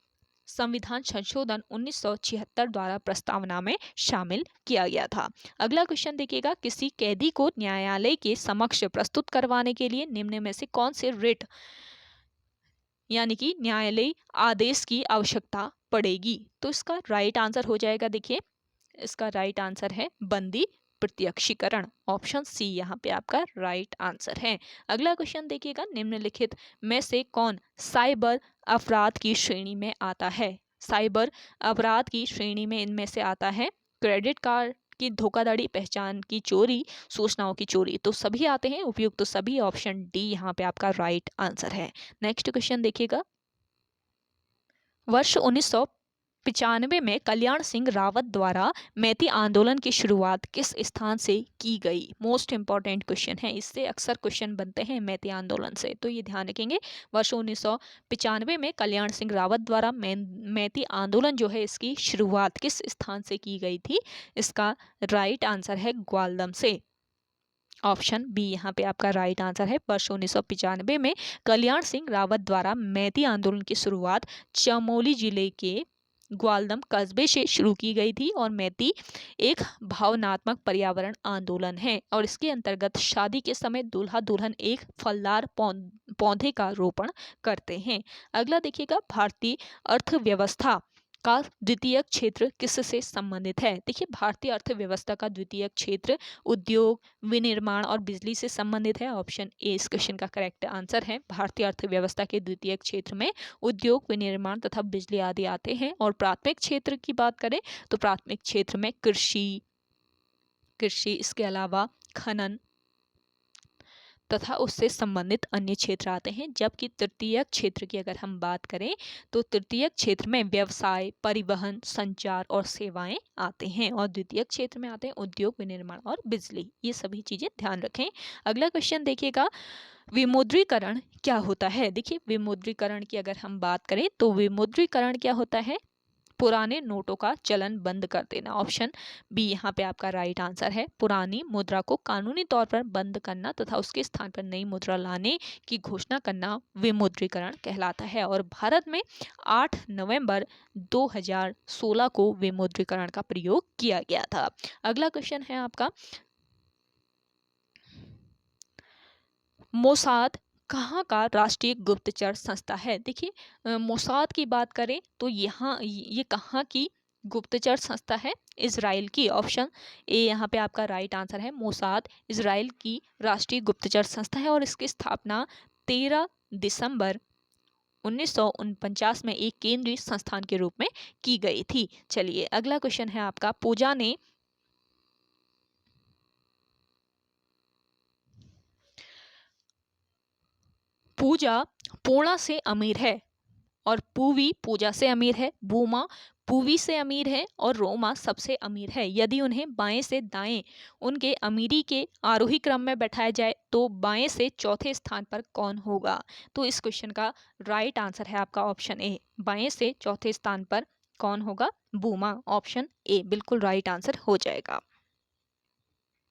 संविधान संशोधन 1976 द्वारा प्रस्तावना में शामिल किया गया था। अगला क्वेश्चन देखिएगा, किसी कैदी को न्यायालय के समक्ष प्रस्तुत करवाने के लिए निम्न में से कौन से रिट यानी कि न्यायालय आदेश की आवश्यकता पड़ेगी? तो इसका राइट आंसर हो जाएगा, देखिए इसका राइट आंसर है बंदी प्रत्यक्षीकरण। ऑप्शन सी यहाँ पे आपका राइट आंसर है। अगला क्वेश्चन देखिएगा, निम्नलिखित में से कौन साइबर अपराध की श्रेणी में आता है? साइबर अपराध की श्रेणी में इनमें से आता है क्रेडिट कार्ड की धोखाधड़ी, पहचान की चोरी, सूचनाओं की चोरी। तो सभी आते हैं उपयुक्त, तो सभी ऑप्शन डी यहाँ पे आपका राइट आंसर है। नेक्स्ट क्वेश्चन देखिएगा, वर्ष 1995 में कल्याण सिंह रावत द्वारा मैती आंदोलन की शुरुआत किस स्थान से की गई? मोस्ट इंपॉर्टेंट क्वेश्चन है, इससे अक्सर क्वेश्चन बनते हैं मैती आंदोलन से, तो ये ध्यान रखेंगे। वर्ष 1995 में कल्याण सिंह रावत द्वारा मैती आंदोलन जो है इसकी शुरुआत किस स्थान से की गई थी? इसका राइट आंसर है ग्वालदम से। ऑप्शन बी यहाँ पे आपका राइट आंसर है। वर्ष 1995 में कल्याण सिंह रावत द्वारा मैती आंदोलन की शुरुआत चमोली जिले के ग्वालदम कस्बे से शुरू की गई थी और मैती एक भावनात्मक पर्यावरण आंदोलन है और इसके अंतर्गत शादी के समय दूल्हा दुल्हन एक फलदार पौधे का रोपण करते हैं। अगला देखिएगा, भारतीय अर्थव्यवस्था का द्वितीय क्षेत्र किससे संबंधित है? देखिए भारतीय अर्थव्यवस्था का द्वितीय क्षेत्र उद्योग, विनिर्माण और बिजली से संबंधित है। ऑप्शन ए इस क्वेश्चन का करेक्ट आंसर है। भारतीय अर्थव्यवस्था के द्वितीय क्षेत्र में उद्योग, विनिर्माण तथा बिजली आदि आते हैं। और प्राथमिक क्षेत्र की बात करें तो प्राथमिक क्षेत्र में कृषि, इसके अलावा खनन तथा उससे संबंधित अन्य क्षेत्र आते हैं। जबकि तृतीय क्षेत्र की अगर हम बात करें तो तृतीय क्षेत्र में व्यवसाय, परिवहन, संचार और सेवाएं आते हैं और द्वितीय क्षेत्र में आते हैं उद्योग, विनिर्माण और बिजली। ये सभी चीजें ध्यान रखें। अगला क्वेश्चन देखिएगा, विमुद्रीकरण क्या होता है? देखिए विमुद्रीकरण की अगर हम बात करें तो विमुद्रीकरण क्या होता है? पुराने नोटों का चलन बंद कर देना। ऑप्शन बी यहाँ पे आपका राइट आंसर है। पुरानी मुद्रा को कानूनी तौर पर बंद करना तथा उसके स्थान पर नई मुद्रा लाने की घोषणा करना विमुद्रीकरण कहलाता है। और भारत में 8 नवंबर 2016 को विमुद्रीकरण का प्रयोग किया गया था। अगला क्वेश्चन है आपका, मोसाद कहाँ का राष्ट्रीय गुप्तचर संस्था है? देखिए मोसाद की बात करें तो यहाँ ये कहाँ की गुप्तचर संस्था है? इजराइल की। ऑप्शन ए यहाँ पे आपका राइट आंसर है। मोसाद इजराइल की राष्ट्रीय गुप्तचर संस्था है और इसकी स्थापना 13 दिसंबर 1949 में एक केंद्रीय संस्थान के रूप में की गई थी। चलिए अगला क्वेश्चन है आपका, पूजा पूर्णा से अमीर है और पूवी पूजा से अमीर है, बूमा पूवी से अमीर है और रोमा सबसे अमीर है। यदि उन्हें बाएं से दाएं उनके अमीरी के आरोही क्रम में बैठाया जाए तो बाएं से चौथे स्थान पर कौन होगा? तो इस क्वेश्चन का राइट आंसर है आपका ऑप्शन ए। बाएं से चौथे स्थान पर कौन होगा? बूमा। ऑप्शन ए बिल्कुल राइट आंसर हो जाएगा।